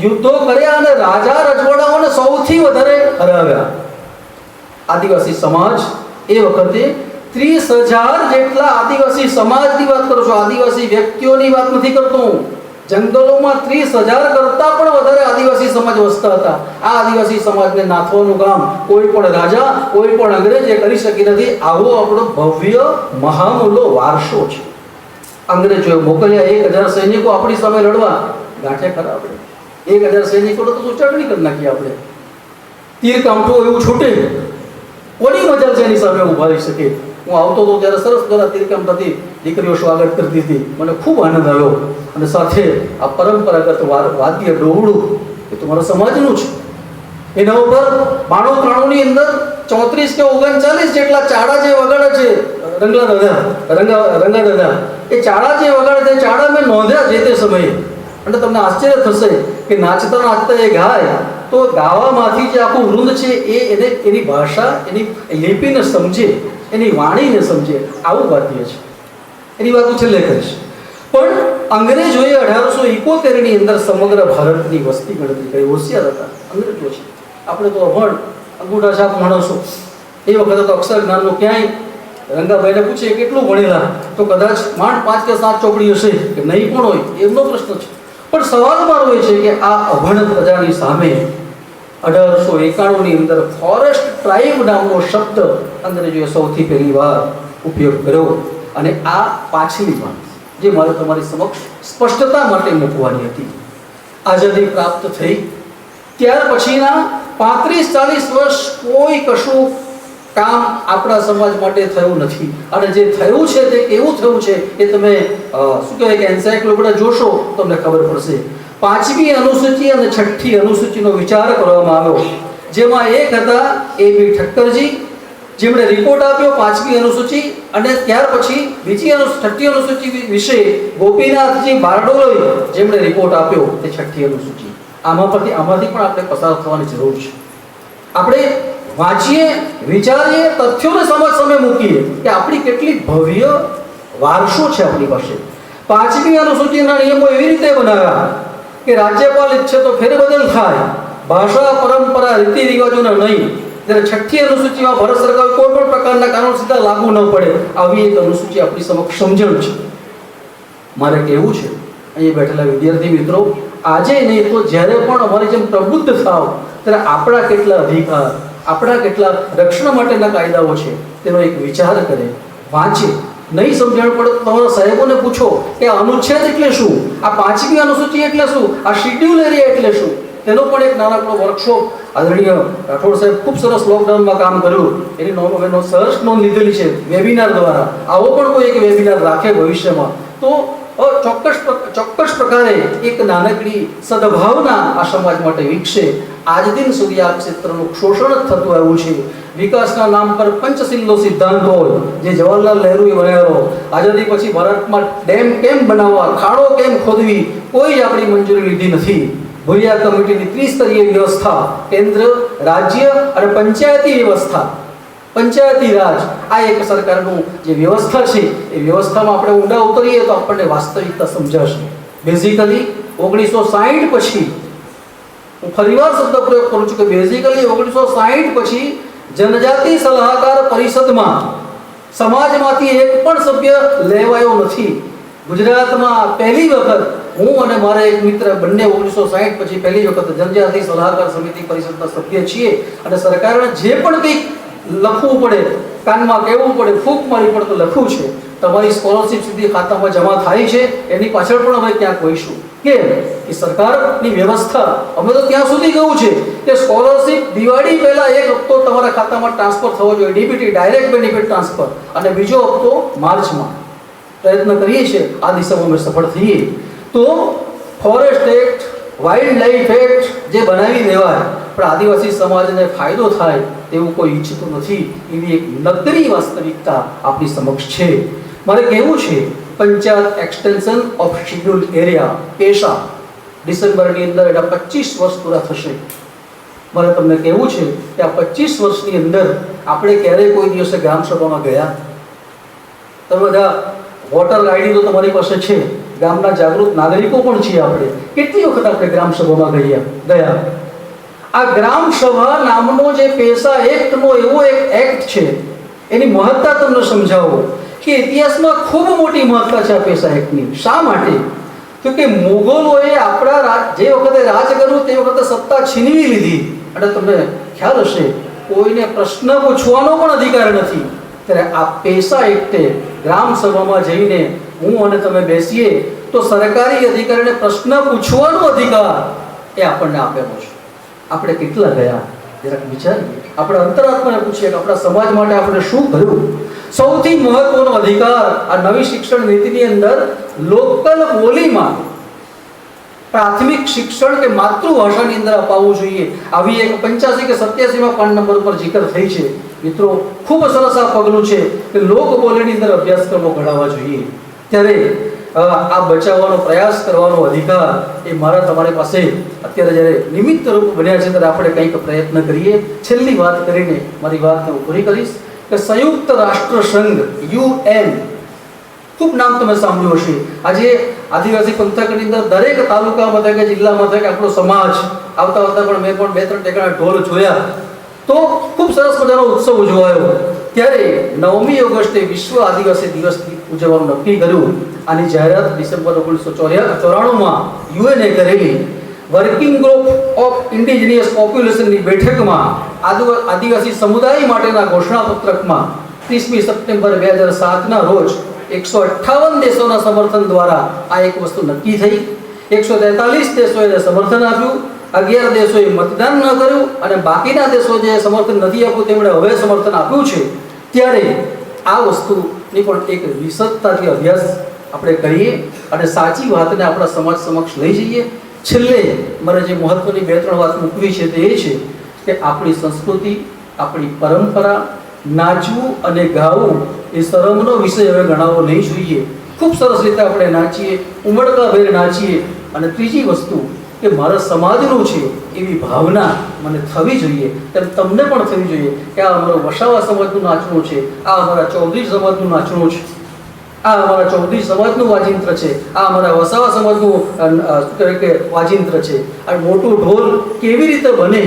યુદ્ધો કર્યા અને રાજા રજવાડાઓને સૌથી વધારે હરાવ્યા. આદિવાસી સમાજ એ વખતે 30,000 જેટલા આદિવાસી સમાજની વાત કરું છું, આદિવાસી વ્યક્તિઓની વાત નથી કરતો હું. જંગલોમાં 30,000 કરતા પણ વધારે આદિવાસી સમાજ વસતા હતા. આ આદિવાસી સમાજને નાથવાનું કામ કોઈ પણ રાજા, કોઈ પણ અંગ્રેજે કરી શકી નથી. આવો આપણો ભવ્ય મહામૂલો વારસો છે. અંગ્રેજોએ મોકલ્યા 1,000 સૈનિકો આપણી સામે લડવા. ગાંઠે ખરા આપણે 1,000 સૈનિકો તો ચટણી કરી નાખી આપણે. તીર કામઠું એવું છૂટે, કોની મજા છે એની સામે ઉભા રહી શકે? હું આવતો હતો ત્યારે સરસ ગળા તીરકામઠાથી દીકરીઓ સ્વાગત કરતી હતી. મને ખૂબ આનંદ આવ્યો. અને સાથે આ પરંપરાગત વાદ્ય ડોવડું એ તો મારા સમાજનું છે. એના ઉપર 92-93ની અંદર 34 કે 39 જેટલા ચાડા જે વગાડે છે, રંગા દાદા, એ ચાડા જે વગાડે છે, ચાડા મેં નોંધ્યા જે તે સમયે. અને તમને આશ્ચર્ય થશે કે નાચતા નાચતા એ ગાય તો ગાવામાંથી જે આખું વૃંદ છે એને એની ભાષા, એની લિપિને સમજે, એની વાણીને સમજે. આવું વાદ્ય છે. એની વાત હું છેલ્લે કરીશ. પણ અંગ્રેજોએ 1871ની અંદર સમગ્ર ભારતની વસ્તી ગણતરી કરી. હોશિયાર હતા અંગ્રેજો છે. આપણે તો અભણ અંગૂઠા છાપ માણસો. એ વખતે તો અક્ષર જ્ઞાનનો ક્યાંય. રંગાભાઈને પૂછીએ કેટલું ભણેલા, તો કદાચ માંડ 5 કે 7 ચોપડી હશે, કે નહીં પણ હોય, એમનો પ્રશ્ન છે. પણ સવાલ મારો એ છે કે આ અભણ પ્રજાની સામે 1891ની અંદર ફોરેસ્ટ ટ્રાઇબ નામનો શબ્દ અંગ્રેજોએ સૌથી પહેલી વાર ઉપયોગ કર્યો. અને આ પાછલી વાત જે મારે તમારી સમક્ષ સ્પષ્ટતા માટે મૂકવાની હતી. આઝાદી પ્રાપ્ત થઈ ત્યાર પછીના 35-40 વર્ષ કોઈ કશું કામ આપણા સમાજ માટે થયું નથી. અને જે થયું છે તે કેવું થયું છે એ તમે શું કહેવાય કે એન્સાઇક્લોપીડિયા જોશો તમને ખબર પડશે. 5મી અનુસૂચિ અને 6ઠ્ઠી અનુસૂચિનો વિચાર કરવામાં આવ્યો, જેમાં એક હતા A.B. ઠક્કરજી, જેમણે રિપોર્ટ આપ્યો 5મી અનુસૂચિ, અને ત્યાર પછી બીજી 6ઠ્ઠી અનુસૂચિ વિશે ગોપીનાથજી બારડોલોઈ, જેમણે રિપોર્ટ આપ્યો તે 6ઠ્ઠી અનુસૂચિ. આમાંથી પણ આપણે પસાર થવાની જરૂર છે. આપણે વાંચીએ, વિચારીએ, તથ્યોને સમાજ સામે મૂકીએ કે આપણી કેટલી ભવ્ય વારસો છે આપણી પાસે. 5મી અનુસૂચિના નિયમો એવી રીતે બનાવ્યા કે રાજ્યપાલ ઈચ્છે તો ફેરબદલ થાય, ભાષા, પરંપરા, રીતિ રિવાજોના નહીં. જ્યારે 6ઠ્ઠી અનુસૂચિમાં ભારત સરકાર કોઈ પણ પ્રકારના કાનૂન સીધા લાગુ ન પડે, આવી એક અનુસૂચિ આપણી સમક્ષ સમજણ છે. મારે કહેવું છે અહીં બેઠેલા વિદ્યાર્થી મિત્રો, આજે નહીં તો જ્યારે પણ અમારી જેમ પ્રબુદ્ધ થાવ ત્યારે આપણા કેટલા અધિકાર, આપણા કેટલા રક્ષણ માટેના કાયદાઓ છે તેનો એક વિચાર કરે, વાંચે. નહીં સમજણ પડે તો તમારા સાહેબોને પૂછો કે આ અનુચ્છેદ એટલે શું, આ 5મી અનુસૂચિ એટલે શું, આ શિડ્યુલ એરિયા એટલે શું. તેનો પણ એક નાનકડો વર્કશોપ આદરણીય રાઠોડ સાહેબ ખૂબ સરસ લોકડાઉનમાં કામ કર્યું. એની સરસ નોંધ લીધેલી છે વેબિનાર દ્વારા. આવો પણ કોઈ એક વેબિનાર રાખે ભવિષ્યમાં તો ચોક્કસ ચોક્કસ પ્રકારે એક નાનકડી સદભાવના આ સમાજ માટે વિકસે. આજ દિન સુધી આ ક્ષેત્રનું શોષણ જ થતું આવ્યું છે. વિકાસના નામ પર પંચશીલનો સિદ્ધાંત હોય જે જવાહરલાલ નહેરુએ બનાવ્યો. આઝાદી પછી ભારતમાં ડેમ કેમ બનાવવા, ખાડો કેમ ખોદવી, કોઈ જ આપણી મંજૂરી લીધી નથી. ભુરિયા કમિટીની ત્રિસ્તરીય વ્યવસ્થા, કેન્દ્ર, રાજ્ય અને પંચાયતી વ્યવસ્થા, પંચાયતી રાજ, આ એક સરકારનું જે વ્યવસ્થા છે એ વ્યવસ્થામાં આપણે ઊંડા ઉતરીએ તો આપણને વાસ્તવિકતા સમજાશે. બેઝિકલી 1960 પછી, હું ફરીવાર શબ્દ પ્રયોગ કરું છું કે બેઝિકલી 1960 પછી જનજાતિ સલાહકાર પરિષદમાં સમાજમાંથી એક પણ સભ્ય લેવાયો નથી. ગુજરાતમાં પહેલી વખત હું અને મારા એક મિત્ર બંને 1960 પછી પહેલી વખત જનજાતિ સલાહકાર સમિતિ પરિષદના સભ્ય છીએ. અને સરકારને જે પણ કંઈક લખવું પડે, કાનમાં કહેવું પડે, ફૂંક મારી પડે તો લખવું છે. તમારી સ્કોલરશિપ સીધી ખાતામાં જમા થાય છે, એની પાછળ પણ અમે ક્યાંક હોઈશું. કેમ કે સરકારની વ્યવસ્થા, અમે તો ત્યાં સુધી કહ્યું છે કે સ્કોલરશિપ દિવાળી પહેલા એક હપ્તો તમારા ખાતામાં ટ્રાન્સફર થવો જોઈએ, ડીબીટી, ડાયરેક્ટ બેનિફિટ ટ્રાન્સફર, અને બીજો હપ્તો માર્ચમાં. પ્રયત્ન કરીએ છીએ આ દિશામાં અમે સફળ થઈએ તો forest act, wild life act જે બનાવી દેવાય પણ આદિવાસી સમાજને ફાયદો થાય તેવું કોઈ ઈચ્છતું નથી. એવી એક નક્કરી વાસ્તવિકતા આપણી સમક્ષ છે. મારે કહેવું છે panchayat extension of scheduled area PESA ડિસેમ્બરની અંદર એના 25 વર્ષ પૂરા થશે. મારે તમને કહેવું છે કે આ 25 વર્ષની અંદર આપણે ક્યારેય કોઈ દિવસે ગ્રામસભામાં ગયા? તમે બધા વોટર આઈડી તો તમારી પાસે છે, ગામના જાગૃત નાગરિકો પણ છીએ આપણે. કેટલી વખત આપણે ગ્રામસભામાં ગયા? આ ગ્રામસભા નામનો જે પેશા એક્ટનો એવો એક એક્ટ છે, એની મહત્તા તમને સમજાવો કે ઇતિહાસમાં ખૂબ મોટી મહત્તા છે આ પેશા એક્ટની. શા માટે? તો કે મોગલોએ આપણા જે વખતે રાજ કર્યું તે વખતે સત્તા છીનવી લીધી અને તમને ખ્યાલ હશે કોઈને પ્રશ્ન પૂછવાનો પણ અધિકાર નથી. ત્યારે આ પેશા એક્ટે ગ્રામસભામાં જઈને હું અને તમે બેસીએ તો સરકારી અધિકારીને પ્રશ્ન પૂછવાનો અધિકાર એ આપણને આપેલો છે. આપણે કેટલા ગયા જરાક વિચારીએ. આપણે અંતરાત્માને પૂછીએ કે આપણા સમાજ માટે આપણે શું કર્યું. સૌથી મહત્વનો અધિકાર આ નવી શિક્ષણ નીતિની અંદર લોકલ બોલીમાં પ્રાથમિક શિક્ષણ કે માતૃભાષાની અંદર અપાવવું જોઈએ. આવી એક 85 કે 87માં પાન નંબર ઉપર જિકર થઈ છે. મિત્રો ખૂબ સરસ આ પગલું છે કે લોક બોલીની અંદર અભ્યાસક્રમો ઘડાવવા જોઈએ. ત્યારે આ બચાવવાનો પ્રયાસ કરવાનો અધિકાર એ મારા તમારી પાસે અત્યારે જ્યારે નિમિત્ત રૂપ બન્યા છે ત્યારે આપણે કંઈક પ્રયત્ન કરીએ. છેલ્લી વાત કરીને મારી વાતને હું પૂરી કરીશ કે સંયુક્ત રાષ્ટ્ર સંઘ UN, ખૂબ નામ તમે સાંભળ્યું હશે. આજે આદિવાસી પંથકની અંદર દરેક તાલુકા મથકે, જિલ્લા મથકે આપણો સમાજ આવતા પણ મેં પણ 2-3 ટેકાના ઢોલ જોયા તો ખૂબ સરસ મજાનો ઉત્સવ ઉજવાયો. ત્યારે 9મી ઓગસ્ટે વિશ્વ આદિવાસી દિવસ ઉજવવાનું નક્કી કર્યું. આની જાહેરાત ડિસેમ્બર 1994માં યુએનએ કરેલી. વર્કિંગ ગ્રુપ ઓફ ઇન્ડિજિનિયસ પોપ્યુલેશનની બેઠકમાં આદિવાસી સમુદાય માટેના ઘોષણાપત્રકમાં 30મી સપ્ટેમ્બર 2007ના રોજ 158 દેશોના સમર્થન દ્વારા આ એક વસ્તુ નક્કી થઈ. 143 દેશોએ સમર્થન આપ્યું, 11 દેશોએ મતદાન ન કર્યું અને બાકીના દેશો જે સમર્થન નથી આપ્યું તેમણે હવે સમર્થન આપ્યું છે. ત્યારે આ વસ્તુની પણ એક વિશદતાથી અભ્યાસ આપણે કરીએ અને સાચી વાતને આપણા સમાજ સમક્ષ લઈ જઈએ. છેલ્લે મારે જે મહત્વની 2-3 વાત મૂકવી છે તે એ છે કે આપણી સંસ્કૃતિ, આપણી પરંપરા, નાચવું અને ગાવું એ શરમનો વિષય હવે ગણાવવો નહીં જોઈએ. ખૂબ સરસ રીતે આપણે નાચીએ, ઉમળકાભેર નાચીએ. અને ત્રીજી વસ્તુ કે મારા સમાજનું છે એવી ભાવના મને થવી જોઈએ, તેમ તમને પણ થવી જોઈએ કે આ અમારો વસાવા સમાજનું નાચણું છે, આ અમારા ચૌધરી સમાજનું નાચણું છે, આ અમારા ચૌધરી સમાજનું વાજિંત્ર છે, આ અમારા વસાવા સમાજનું વાજિંત્ર છે. આ મોટું ઢોલ કેવી રીતે બને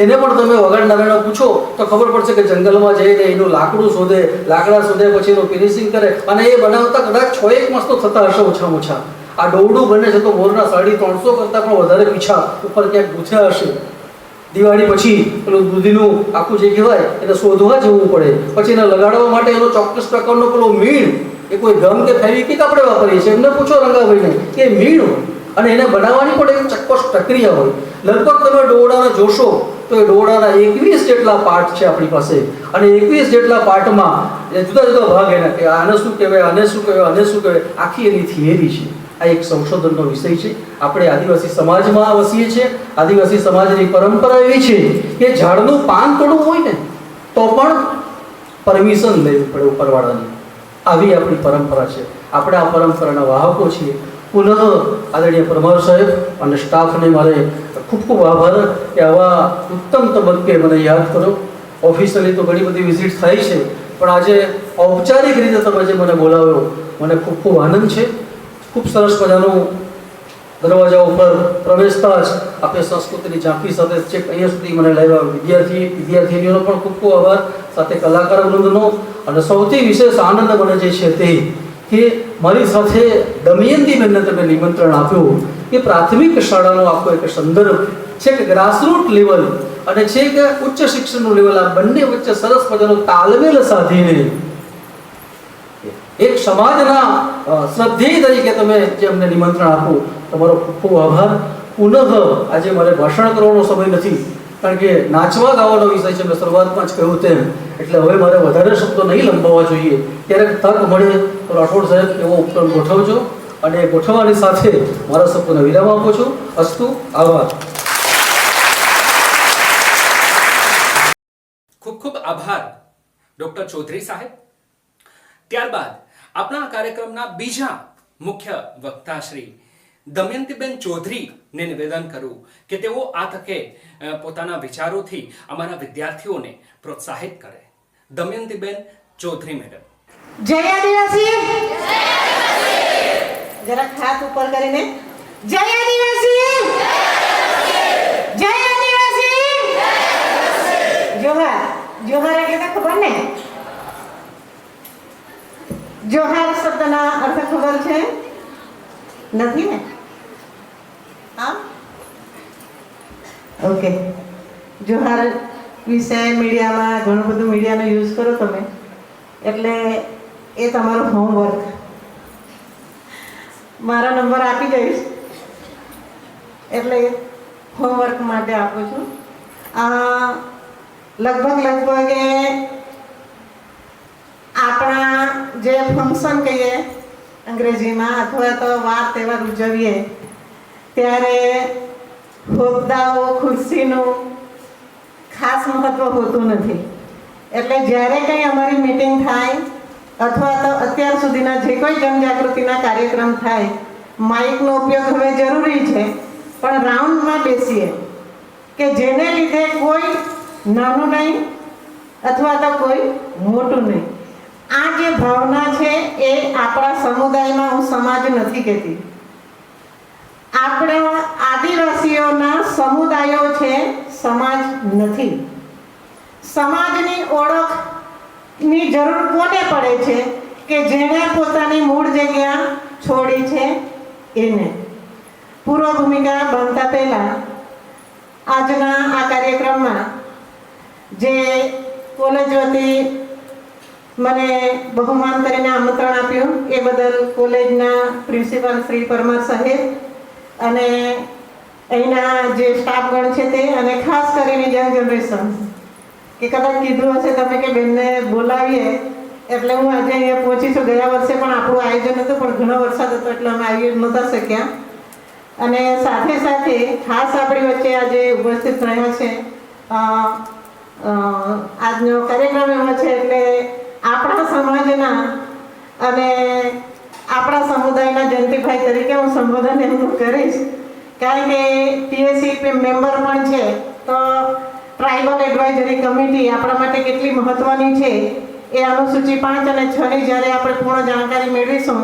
એને પણ તમે વગાડનારાને પૂછો તો ખબર પડશે કે જંગલમાં જઈને એનું લાકડું શોધે, લાકડા શોધે, પછી એનું ફિનિશિંગ કરે અને એ બનાવતા કદાચ 6-1 માસ તો થતા હશે ઓછામાં ઓછા. આ દોરડું બને છે તો મોરના 350 કરતાં પણ વધારે પીછા ઉપર ક્યાંક ગૂંથ્યા હશે. દિવાળી પછી પેલું દૂધીનું આખું જે કહેવાય એને શોધવા જવું પડે. પછી એને લગાડવા માટે એનો ચોક્કસ પ્રકારનો પેલો મીણ, એ કોઈ ગમ કે ફેવિક્વિક આપણે વાપરીએ છીએ, એમને પૂછો રંગાભાઈને કે મીણ હોય અને એને બનાવવાની પણ એક ચોક્કસ પ્રક્રિયા હોય. લગભગ તમે દોરડાને જોશો તો એ દોરડાના 21 જેટલા પાર્ટ છે આપણી પાસે અને 21 જેટલા પાર્ટમાં જુદા જુદા ભાગ એના કે આને શું કહેવાય, આને શું કહેવાય, આને શું કહેવાય, આખી એની થિયરી છે. આ એક સંશોધનનો વિષય છે. આપણે આદિવાસી સમાજમાં વસીએ છીએ. આદિવાસી સમાજની પરંપરા એવી છે કે ઝાડનું પાન તોડવું હોય ને તો પણ પરમિશન લેવી પડે ઉપરવાળાની. આવી આપણી પરંપરા છે. આપણે આ પરંપરાના વાહકો છીએ. પુનઃ આદરણીય પરમાર સાહેબ અને સ્ટાફને મારે ખૂબ ખૂબ આભાર કે આવા ઉત્તમ તબક્કે મને યાદ કરો. ઓફિશિયલી તો ઘણી બધી વિઝિટ થાય છે, પણ આજે ઔપચારિક રીતે તમે જે મને બોલાવ્યો મને ખૂબ ખૂબ આનંદ છે. ખૂબ સરસ મજાનું દરવાજા ઉપર પ્રવેશતા જ આપણે સંસ્કૃતિની ઝાંખી સાથે છેક અહીંયા સુધી મને લાવ્યા વિદ્યાર્થીનીઓનો પણ ખૂબ ખૂબ આભાર, સાથે કલાકાર વૃંદનો. અને સૌથી વિશેષ આનંદ મને જે છે તે કે મારી સાથે દમયંતીબેનને તમે નિમંત્રણ આપ્યું કે પ્રાથમિક શાળાનો આખો એક સંદર્ભ છે કે ગ્રાસરૂટ લેવલ અને છે કે ઉચ્ચ શિક્ષણનું લેવલ, આ બંને વચ્ચે સરસ મજાનો તાલમેલ સાધીને એક સમાજના શ્રદ્ધેય તરીકે તમે જે અમને નિમંત્રણ આપો, તમારો ખૂબ ખૂબ આભાર. પુનઃ આજે મારે ભાષણ કરવાનો સમય નથી, કારણ કે નાચવા ગાવાનો વિષય છે, મેં શરૂઆતમાં જ કહ્યું તેમ. એટલે હવે મારે વધારે શબ્દો નહીં લંબાવવા જોઈએ. ક્યારેક તક મળે તો રાઠોડ સાહેબ એવો ઉપક્રમ ગોઠવજો, અને ગોઠવવાની સાથે મારા શબ્દોને વિરામ આપું છું. અસ્તુ, આભાર. ખૂબ ખૂબ આભાર ડોક્ટર ચૌધરી સાહેબ. ત્યારબાદ આપણા કાર્યક્રમના બીજા મુખ્ય વક્તા શ્રી દમયંતીબેન ચૌધરીને નિવેદન કરું કે તેઓ આ તકે પોતાના વિચારોથી અમારા વિદ્યાર્થીઓને પ્રોત્સાહિત કરે. દમયંતીબેન ચૌધરી મેડમ. જય આદિવાસી. જરાક હાથ ઉપર કરીને જય આદિવાસી. જય આદિવાસી. જોહાર. જોહાર એટલે તો ખબર ને? જોહાર શબ્દના અર્થ ખબર છે? નથી ને? હા, ઓકે. જોહાર વિશે મીડિયામાં ઘણું બધું મીડિયાનો યુઝ કરો તમે, એટલે એ તમારું હોમવર્ક. મારા નંબર આપી દઈશ, એટલે હોમવર્ક માટે આપું છું. લગભગ આપણા જે ફંક્શન કહીએ અંગ્રેજીમાં, અથવા તો વાર તહેવાર ઉજવીએ ત્યારે હોદ્દાઓ ખુરશીનું ખાસ મહત્વ હોતું નથી. એટલે જ્યારે કંઈ અમારી મીટિંગ થાય અથવા તો અત્યાર સુધીના જે કોઈ જનજાગૃતિના કાર્યક્રમ થાય, માઇકનો ઉપયોગ હવે જરૂરી છે, પણ રાઉન્ડમાં બેસીએ કે જેને લીધે કોઈ નાનું નહીં અથવા તો કોઈ મોટું નહીં. આ જે ભાવના છે એ આપણા સમુદાયમાં, હું સમાજ નથી કહેતી, આપણા આદિવાસીઓના સમુદાયો છે, સમાજ નથી. સમાજની ઓળખની જરૂર કોને પડે છે? કે જેણે પોતાની મૂળ જગ્યા છોડી છે એને. પૂર્વ ભૂમિકા બનતા પહેલા આજના આ કાર્યક્રમમાં જે કોલેજ વતી મને બહુમાન કરીને આમંત્રણ આપ્યું એ બદલ કોલેજના પ્રિન્સિપાલ શ્રી પરમાર સાહેબ અને અહીંના જે સ્ટાફગણ છે તે, અને ખાસ કરીને યંગ જનરેશન, કે કદાચ કીધું હશે તમે કે બેનને બોલાવીએ એટલે હું આજે અહીંયા પહોંચી છું. ગયા વર્ષે પણ આપણું આયોજન હતું, પણ ઘણો વરસાદ હતો એટલે અમે આવી નહોતા શક્યા. અને સાથે સાથે ખાસ આપણી વચ્ચે આજે ઉપસ્થિત રહ્યા છે. આજનો કાર્યક્રમ એવો છે એટલે આપણા સમાજના અને આપણા સમુદાયના જયંતિભાઈ તરીકે હું સંબોધન એમનું કરીશ, કારણ કે ટીએસસી મેમ્બર પણ છે. તો ટ્રાઇબલ એડવાઇઝરી કમિટી આપણા માટે કેટલી મહત્વની છે એ અનુસૂચિ 5 અને 6 ની જ્યારે આપણે પૂર્ણ જાણકારી મેળવીશું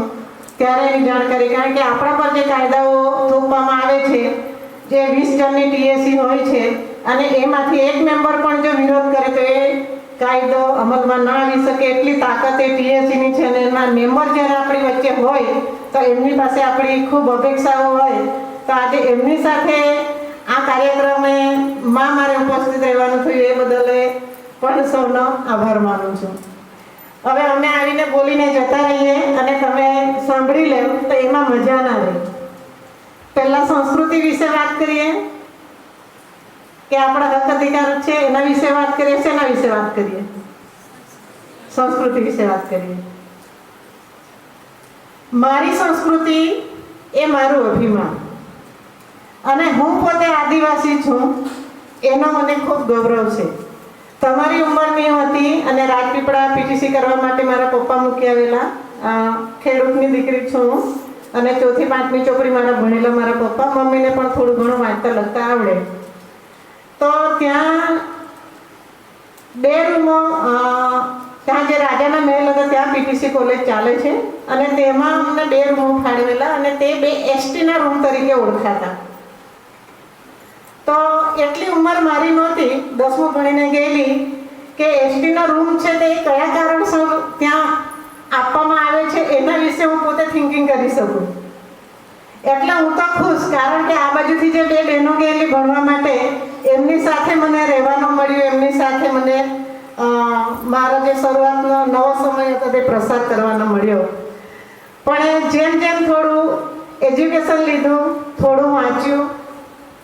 ત્યારે એની જાણકારી, કારણ કે આપણા પર જે કાયદાઓ થોપવામાં આવે છે, જે 20 જણની ટીએસસી હોય છે અને એમાંથી એક મેમ્બર પણ જો વિરોધ કરે તો એ કાયદો અમલમાં ના આવી શકે એટલી તાકાત એ ટીએસસીની છે. અને એના મેમ્બર જ્યારે આપણી વચ્ચે હોય તો એમની પાસે આપણી ખૂબ અપેક્ષાઓ હોય. તો આજે એમની સાથે આ કાર્યક્રમે મારે ઉપસ્થિત રહેવાનું થયું, એ બદલ પણ સૌનો આભાર માનું છું. હવે અમે આવીને બોલીને જતા રહીએ અને તમે સાંભળી લો તો એમાં મજા ના રહે. પહેલા સંસ્કૃતિ વિશે વાત કરીએ કે આપણા હક અધિકાર છે એના વિશે વાત કરીએ. શેના વિશે વાત કરીએ? સંસ્કૃતિ વિશે વાત કરીએ. મારી સંસ્કૃતિ એ મારું અભિમાન. અને હું પોતે આદિવાસી છું એનો મને ખૂબ ગૌરવ છે. તમારી ઉંમરની હતી અને રાજપીપળા પીટીસી કરવા માટે મારા પપ્પા મૂકી આવેલા. ખેડૂતની દીકરી છું હું અને 4થી 5મી ચોપડી મારા ભણેલા મારા પપ્પા. મમ્મીને પણ થોડું ઘણું વાંચતા લખતા આવડે. તો ત્યાં 2 રૂમો, ત્યાં જે રાજાના મહેલ હતા ત્યાં પીટીસી કોલેજ ચાલે છે અને તેમાં અમને 2 રૂમો ફાળવેલા અને તે 2 એસટીના રૂમ તરીકે ઓળખાતા. તો એટલી ઉંમર મારી નહોતી, 10મું ભણીને ગયેલી, કે એસટીનો રૂમ છે તે કયા કારણસર ત્યાં આપવામાં આવે છે એના વિશે હું પોતે થિંકિંગ કરી શકું. એટલે હું તો ખુશ, કારણ કે આ બાજુથી જે 2 બહેનો ગયેલી ભણવા માટે એમની સાથે મને રહેવાનું મળ્યું, એમની સાથે મને મારો જે શરૂઆતનો નવો સમય હતો તે પ્રસાર કરવાનો મળ્યો. પણ જેમ જેમ થોડું એજ્યુકેશન લીધું, થોડું વાંચ્યું,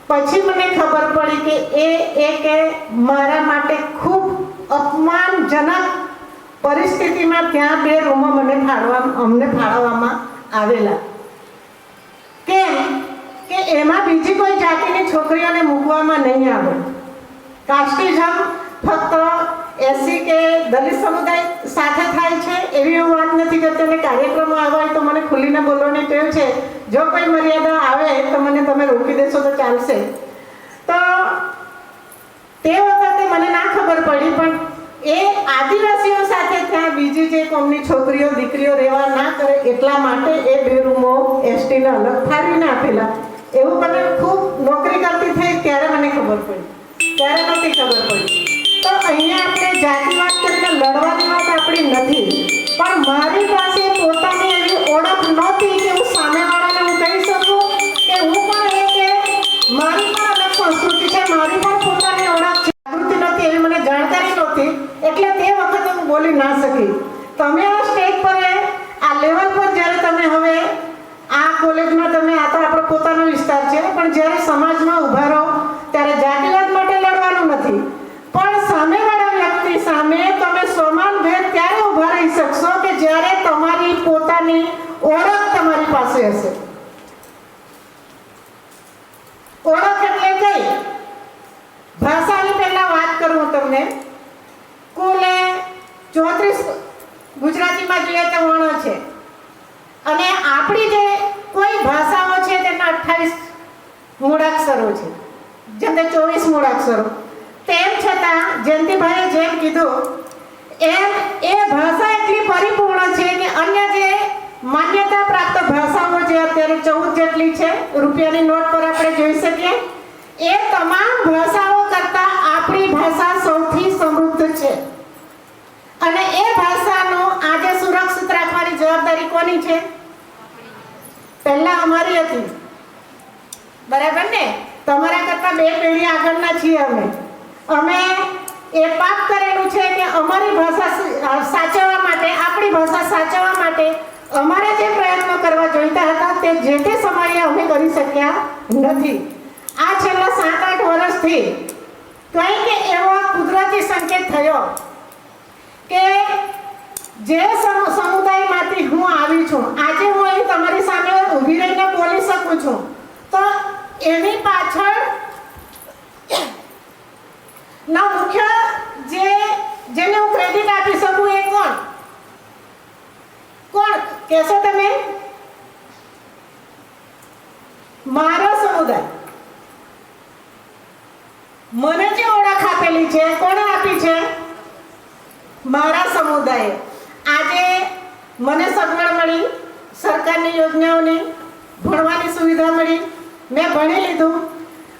પછી મને ખબર પડી કે એ મારા માટે ખૂબ અપમાનજનક પરિસ્થિતિમાં ત્યાં 2 રૂમો અમને ફાળવવામાં આવેલા. કેમ કે એમાં બીજી કોઈ જાતિની છોકરીઓને મૂકવામાં નહીં આવે. કાસ્ટિઝમ ફક્ત એસસી કે દલિત સમુદાય સાથે થાય છે એવી હું વાત નથી કરતી. અને કાર્યક્રમો આવ્યા હોય તો મને ખુલીને બોલવાની ટેવ છે. જો કોઈ મર્યાદા આવે તો મને તમે રોકી દેશો તો ચાલશે. તો તે વખતે મને ના ખબર પડી, પણ એ આદિવાસીઓ સાથે ત્યાં બીજી જે કોમની છોકરીઓ દીકરીઓ રહેવા ના કરે એટલા માટે એ 2 રૂમો એસટીને અલગ ફાળવીને આપેલા. એવું મને ખૂબ નોકરી કરતી થઈ ત્યારે મને ખબર પડી, ત્યારે નહોતી ખબર પડી. તો અહીંયા આપણે જાતિવાદ કરીને લડવાની વાત આપણી નથી, પણ મારી પાસે પોતાની એવી ઓળખ નહોતી કે હું સામેવાળાને હું કહી શકું કે હું પણ મારી પણ અલગ સંસ્કૃતિ છે, મારી પણ પોતાની ઓળખ છે. જાગૃતિ નહોતી, એવી મને જાણકારી નહોતી, એટલે તે વખતે હું બોલી ના શકી. તમે આ સ્ટેજ પર આ લેવલ પર જ્યારે તમે હવે આ કોલેજમાં તમે આ તો આપણો પોતાનો વિસ્તાર છે, પણ જ્યારે સમાજમાં ઊભા રહો ત્યારે જાતિવાદ માટે લડવાનું નથી, પણ સામેવાળા વ્યક્તિ સામે તમે સમાન ભેદ ત્યારે ઊભા રહી શકશો કે જ્યારે તમારી પોતાની ઓળખ તમારી પાસે હશે. ઓળખ એટલે કઈ? ભાષાની પહેલા વાત કરું તમને. કુલ 34 ગુજરાતીમાં જોઈએ તો વર્ણો છે અને આપણી જે કોઈ ભાષાઓ છે તેના 28 મૂળાક્ષરો છે, જેમ કે 24 મૂળાક્ષરો. તેમ છતાં જયંતિભાઈએ જેમ કીધું એમ એ ભાષા એટલી પરિપૂર્ણ છે કે અન્ય જે માન્યતા પ્રાપ્ત ભાષાઓ જે અત્યારે 14 જેટલી છે, રૂપિયાની નોટ પર આપણે જોઈ શકીએ, એ તમામ ભાષાઓ કરતા આપણી ભાષા સૌથી સમૃદ્ધ છે. અને એ ભાષાનો આજે સુરક્ષિત રાખવાની જવાબદારી કોની છે? પહેલા અમારી હતી, બરાબર ને? તમારા કરતા 2 પેઢી આગળના છીએ અમે એ પાપ કરેલું છે કે અમારી ભાષા સાચવવા માટે, આપણી ભાષા સાચવવા માટે અમારે જે પ્રયત્નો કરવા જોઈતા હતા તે જે તે સમયે અમે કરી શક્યા નથી. આ છેલ્લા 7-8 વર્ષથી કંઈક એવો કુદરતી સંકેત થયો કે જે સમુદાયમાંથી હું આવી છું, આજે હું અહીં તમારી સામે ઊભી રહીને બોલી શકું છું, તો એની પાછળ ના મુખ્ય જેને હું ક્રેડિટ આપી શકું એ કોણ કહેશો તમે? મારો સમુદાય. મને જે ઓળખ આપેલી છે, કોણે આપી છે? મારા સમુદાયે. આજે મને સગવડ મળી, સરકારની યોજનાઓની ભણવાની સુવિધા મળી, મેં ભણી લીધું,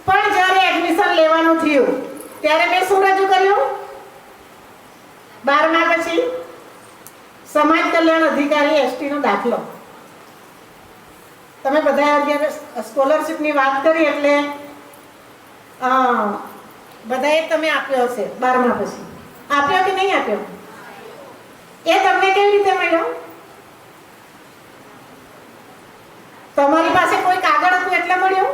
પણ જ્યારે એડમિશન લેવાનું થયું ત્યારે મેં શું રજૂ કર્યું? 12મા પછી સમાજ કલ્યાણ અધિકારી એસટીનો દાખલો. તમે બધા અત્યારે સ્કોલરશિપની વાત કરી એટલે બધાએ તમે આપ્યો હશે 12મા પછી. આપ્યો કે નહીં આપ્યો? એ તમને કેવી રીતે મળ્યો? તમારી પાસે કોઈ કાગળ હતું એટલે મળ્યો?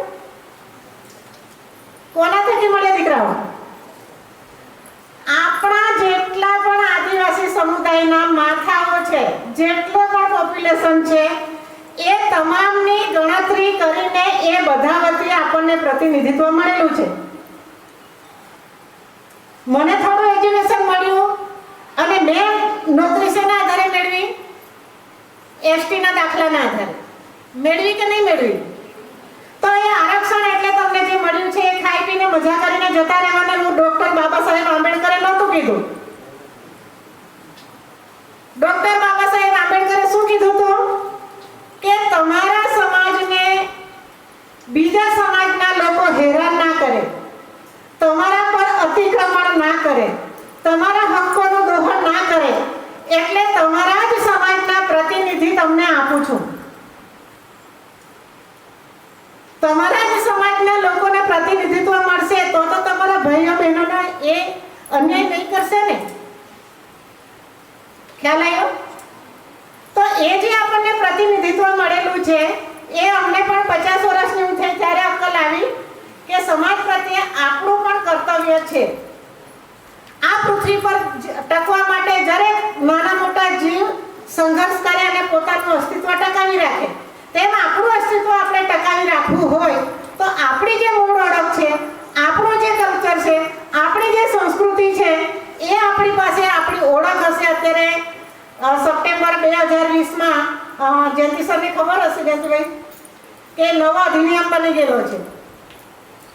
કોના થકી મળે દીકરાઓ? આપણા જેટલા પણ આદિવાસી સમુદાયના માથાઓ છે, જેટલો પણ પોપ્યુલેશન છે, એ તમામની ગણતરી કરીને એ બધા વતી આપણને પ્રતિનિધિત્વ મળેલું છે. મને થોડું એજ્યુકેશન મળ્યું અને મેં નોકરી શેના આધારે મેળવી? એસટી ના દાખલાના આધારે મેળવી કે નહીં મેળવી? તો એ આરક્ષણ એટલે તમને જે મળ્યું છે એ ખાઈ પીને મજા કરીને જતા રહેવાના ડોક્ટર બાબા સાહેબ આંબેડકરે નહોતું કીધું. ડોક્ટર બાબા સાહેબ આંબેડકરે શું કીધું હતું કે તમારા સમાજને બીજા સમાજના લોકો હેરાન ના કરે, તમારા પર અતિક્રમણ ના કરે, તમારા હકોનું દોહન ના કરે, એટલે તમારા જ સમાજના પ્રતિનિધિ તમને આપું છું. તમારા જ સમાજના લોકોને પ્રતિનિધિત્વ મળશે તો તમારા ભાઈઓ બહેનોને એ અન્યાય નહીં કરશે ને. ખ્યાલ આવ્યો? તો એ જે આપણને પ્રતિનિધિત્વ મળેલું છે એ અમને પણ 50 વર્ષની હું થઈ ત્યારે અક્કલ આવી કે સમાજ પ્રત્યે આપણું પણ કર્તવ્ય છે. આ પૃથ્વી પર ટકવા માટે દરેક નાના મોટા જીવ સંઘર્ષ કરે અને પોતાનું અસ્તિત્વ ટકાવી રાખે, તેમ આપણું અસ્તિત્વ આપણે ટકાવી રાખવું હોય તો આપણી જે મૂળ ઓળખ છે, આપણું જે કલ્ચર છે, આપણી જે સંસ્કૃતિ છે એ આપણી પાસે આપણી ઓળખ હશે. અત્યારે સપ્ટેમ્બર 2020માં જયંતિ સરને ખબર હશે જયંતિભાઈ કે નવો અધિનિયમ બની ગયેલો છે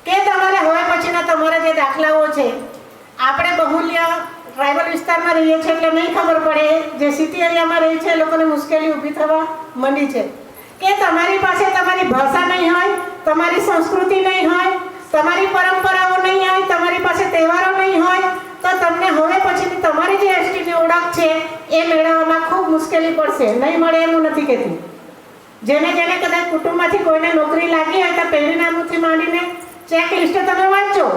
કે તમારે હવે પછીના તમારા જે દાખલાઓ છે, આપણે બહુલ્ય ટ્રાઇબલ વિસ્તારમાં રહીએ છીએ એટલે નહીં ખબર પડે, જે સિટી એરિયામાં રહે છે એ લોકોને મુશ્કેલી ઊભી થવા માંડી છે કે તમારી પાસે તમારી ભાષા નહીં હોય, તમારી સંસ્કૃતિ નહીં હોય, તમારી પરંપરાઓ નહીં હોય, તમારી પાસે તહેવારો નહીં હોય તો તમને હવે પછીની તમારી જે એસટીની ઓળખ છે એ મેળવવામાં ખૂબ મુશ્કેલી પડશે. નહીં મળે એવું નથી કહેતી. જેને કદાચ કુટુંબમાંથી કોઈને નોકરી લાગી હોય તો પહેલી નામથી માંડીને ચેકલિસ્ટ તમે વાંચો,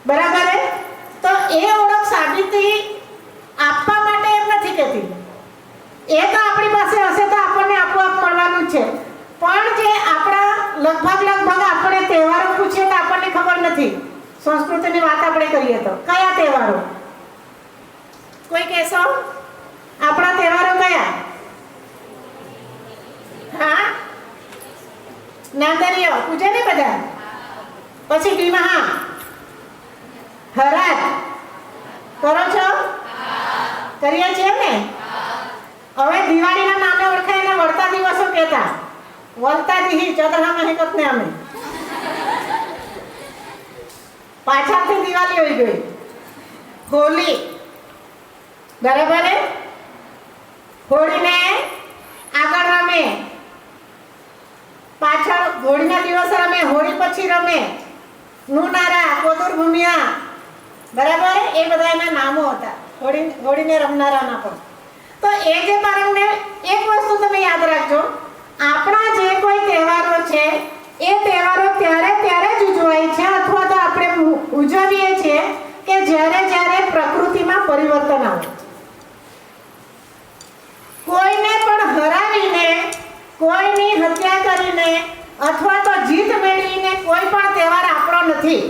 બરાબર? તો એ ઓળખ સાબિતી આપવા માટે એમ નથી કહેતી. એ તો આપણી પાસે હશે તો આપણને આપોઆપ મળવાનું છે. પણ જે આપણા લગભગ આપણે તહેવારો પૂછીએ તો આપણને ખબર નથી. સંસ્કૃતિની વાત આપણે કરીએ તો કયા તહેવારો? કોઈ કહેશો આપણા તહેવારો કયા? હા, નાગરિયો પૂજે ને બધા. પછી બીમા હરાજ કરો છો? કરીએ છીએ ને. હવે દિવાળીના નામે ઓળખાય ને વળતા દિવસો કહેતા, વળતા દીહી ચંદ્રમા હેકત ને અમે પાછળથી દિવાળી હોઈ ગઈ. હોળી, બરાબર? હોળીને આગળ રમે, પાછળ હોળીના દિવસે રમે, હોળી પછી રમે, નુનારા, કોદુર ભૂમિયા, બરાબર? એ બધા એના નામો હતા હોળીને રમનારાના પણ. તો એ જે બાળકને એક વસ્તુ તમે યાદ રાખજો, આપણા જે કોઈ તહેવારો છે એ તહેવારો ત્યારે જ ઉજવાય છે અથવા તો આપણે ઉજવીએ છીએ કે જ્યારે પ્રકૃતિમાં પરિવર્તન આવે. કોઈને પણ હરાવીને, કોઈની હત્યા કરીને અથવા તો જીત મેળવીને કોઈ પણ તહેવાર આપણો નથી.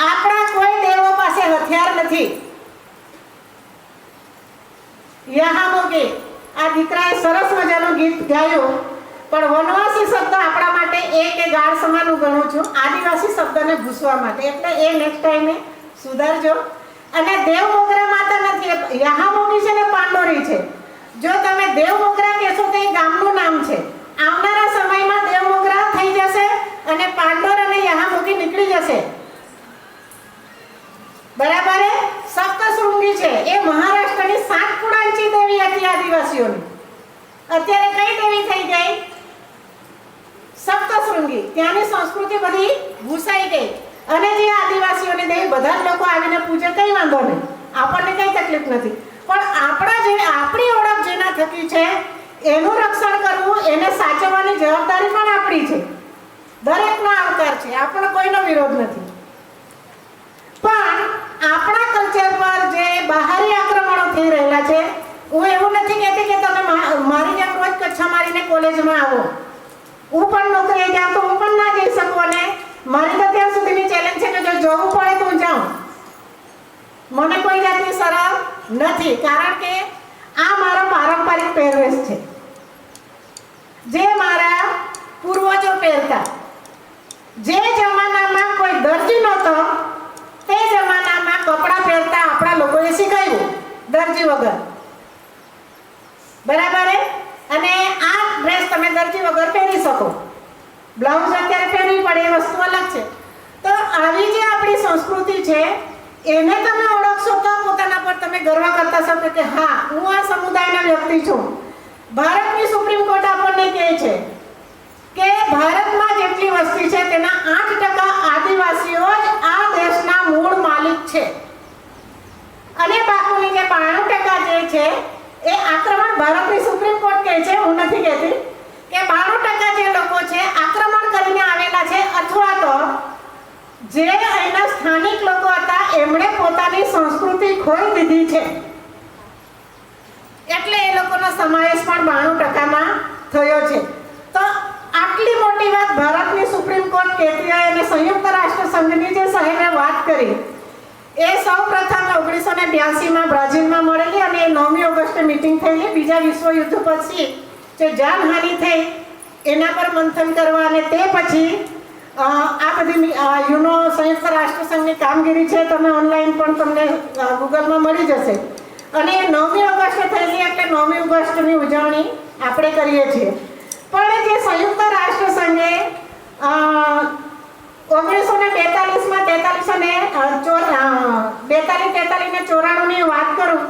આપણા કોઈ દેવો પાસે હથિયાર નથી. યહામોગે આ દીકરાએ સરસ મજાનું ગીત ગાયું, પણ વનવાસી શબ્દ આપણા માટે એક ગાળ સમાન હું ગણું છું, આદિવાસી શબ્દને ભૂસવા માટે. એટલે એ નેક્સ્ટ ટાઈમે સુધારજો. અને દેવ મોગરા માતા નથી, યહામોગી છે ને પાંડોરી છે. જો તમે દેવ મોગરા કહેશો તો એ ગામનું નામ છે. આવનારા સમયમાં દેવ મોગરા થઈ જશે અને પાંડોર અને યહામોગી નીકળી જશે, બરાબર? સપ્તશૃંગી છે એ મહારાષ્ટ્રની સાતપુડાંચી દેવી હતી આદિવાસીઓની. અત્યારે કઈ દેવી થઈ ગઈ? સપ્તશૃંગી. ત્યાંની સંસ્કૃતિ બધી ભૂસાઈ ગઈ અને જે આદિવાસીઓની દેવી બધા જ લોકો આવીને પૂજે, કઈ વાંધો નહીં, આપણને કઈ તકલીફ નથી. પણ આપણી ઓળખ જેના થકી છે એનું રક્ષણ કરવું, એને સાચવવાની જવાબદારી પણ આપણી છે. દરેકનો આવકાર છે, આપણો કોઈનો વિરોધ નથી. પણ આપણા કલ્ચર પર જે બહારી આક્રમણો થઈ રહેલા છે, હું એવું નથી કહેતી કે તમે મારી જેમ રોજ કચ્છા મારીને કોલેજમાં આવો, હું પણ નોકરીએ જાઉં તો હું પણ ના જઈ શકું. અને મારી તો ત્યાં સુધીની ચેલેન્જ છે કે જો જવું પડે તો હું જાઉં. મને કોઈ જાતની શરમ નથી, કારણ કે આ મારો પારંપરિક પહેરવેશ છે, જે મારા પૂર્વજો પહેરતા. જે જમાનામાં કોઈ દરજી નહોતો તે જમાનામાં કપડાં પહેરતા આપણા લોકોએ શીખાવ્યું દરજી વગર. બરાબર હે? અને આ ડ્રેસ તમે દરજી વગર પહેરી શકો. બ્લાઉઝ અત્યારે પહેરવી પડે એ વસ્તુ અલગ છે. તો આવી જે આપણી સંસ્કૃતિ છે એને તમે ઓળખશો તો પોતાના પર તમે ગર્વ કરતા શકો કે હા, હું આ સમુદાયના વ્યક્તિ છું. ભારતની સુપ્રીમ કોર્ટ આપણને કહે છે કે ભારતમાં જેટલી વસ્તી છે તેના 8% આદિવાસીઓ જ આ દેશના મૂળ માલિક છે. અને બાકીની જે 92% જે છે એ આક્રમણ, ભારતની સુપ્રીમ કોર્ટ કહે છે, હું નથી કહેતી, કે 92% જે લોકો છે આક્રમણ કરીને આવેલા છે, અથવા તો જે અહીંના સ્થાનિક લોકો હતા એમણે પોતાની સંસ્કૃતિ ખોઈ દીધી છે. એટલે એ લોકોનો સમાવેશ પણ 92%માં થયો છે. તો આટલી મોટી વાત ભારતની સુપ્રીમ કોર્ટ કહેતી હોય અને સંયુક્ત રાષ્ટ્ર સંઘની જે સાહેબે વાત કરી એ સૌપ્રથમ 1982માં બ્રાઝિલમાં મળેલી અને 9મી ઓગસ્ટે મીટિંગ થયેલી. બીજા વિશ્વયુદ્ધ પછી જે જાનહાનિ થઈ એના પર મંથન કરવા અને તે પછી આ બધી સંયુક્ત રાષ્ટ્ર સંઘની કામગીરી છે. તમે ઓનલાઈન પણ તમને ગૂગલમાં મળી જશે. અને 9મી ઓગસ્ટે થયેલી એટલે 9મી ઓગસ્ટની ઉજવણી આપણે કરીએ છીએ. પણ જે સંયુક્ત રાષ્ટ્ર સંઘે 1942-43 વાત કરું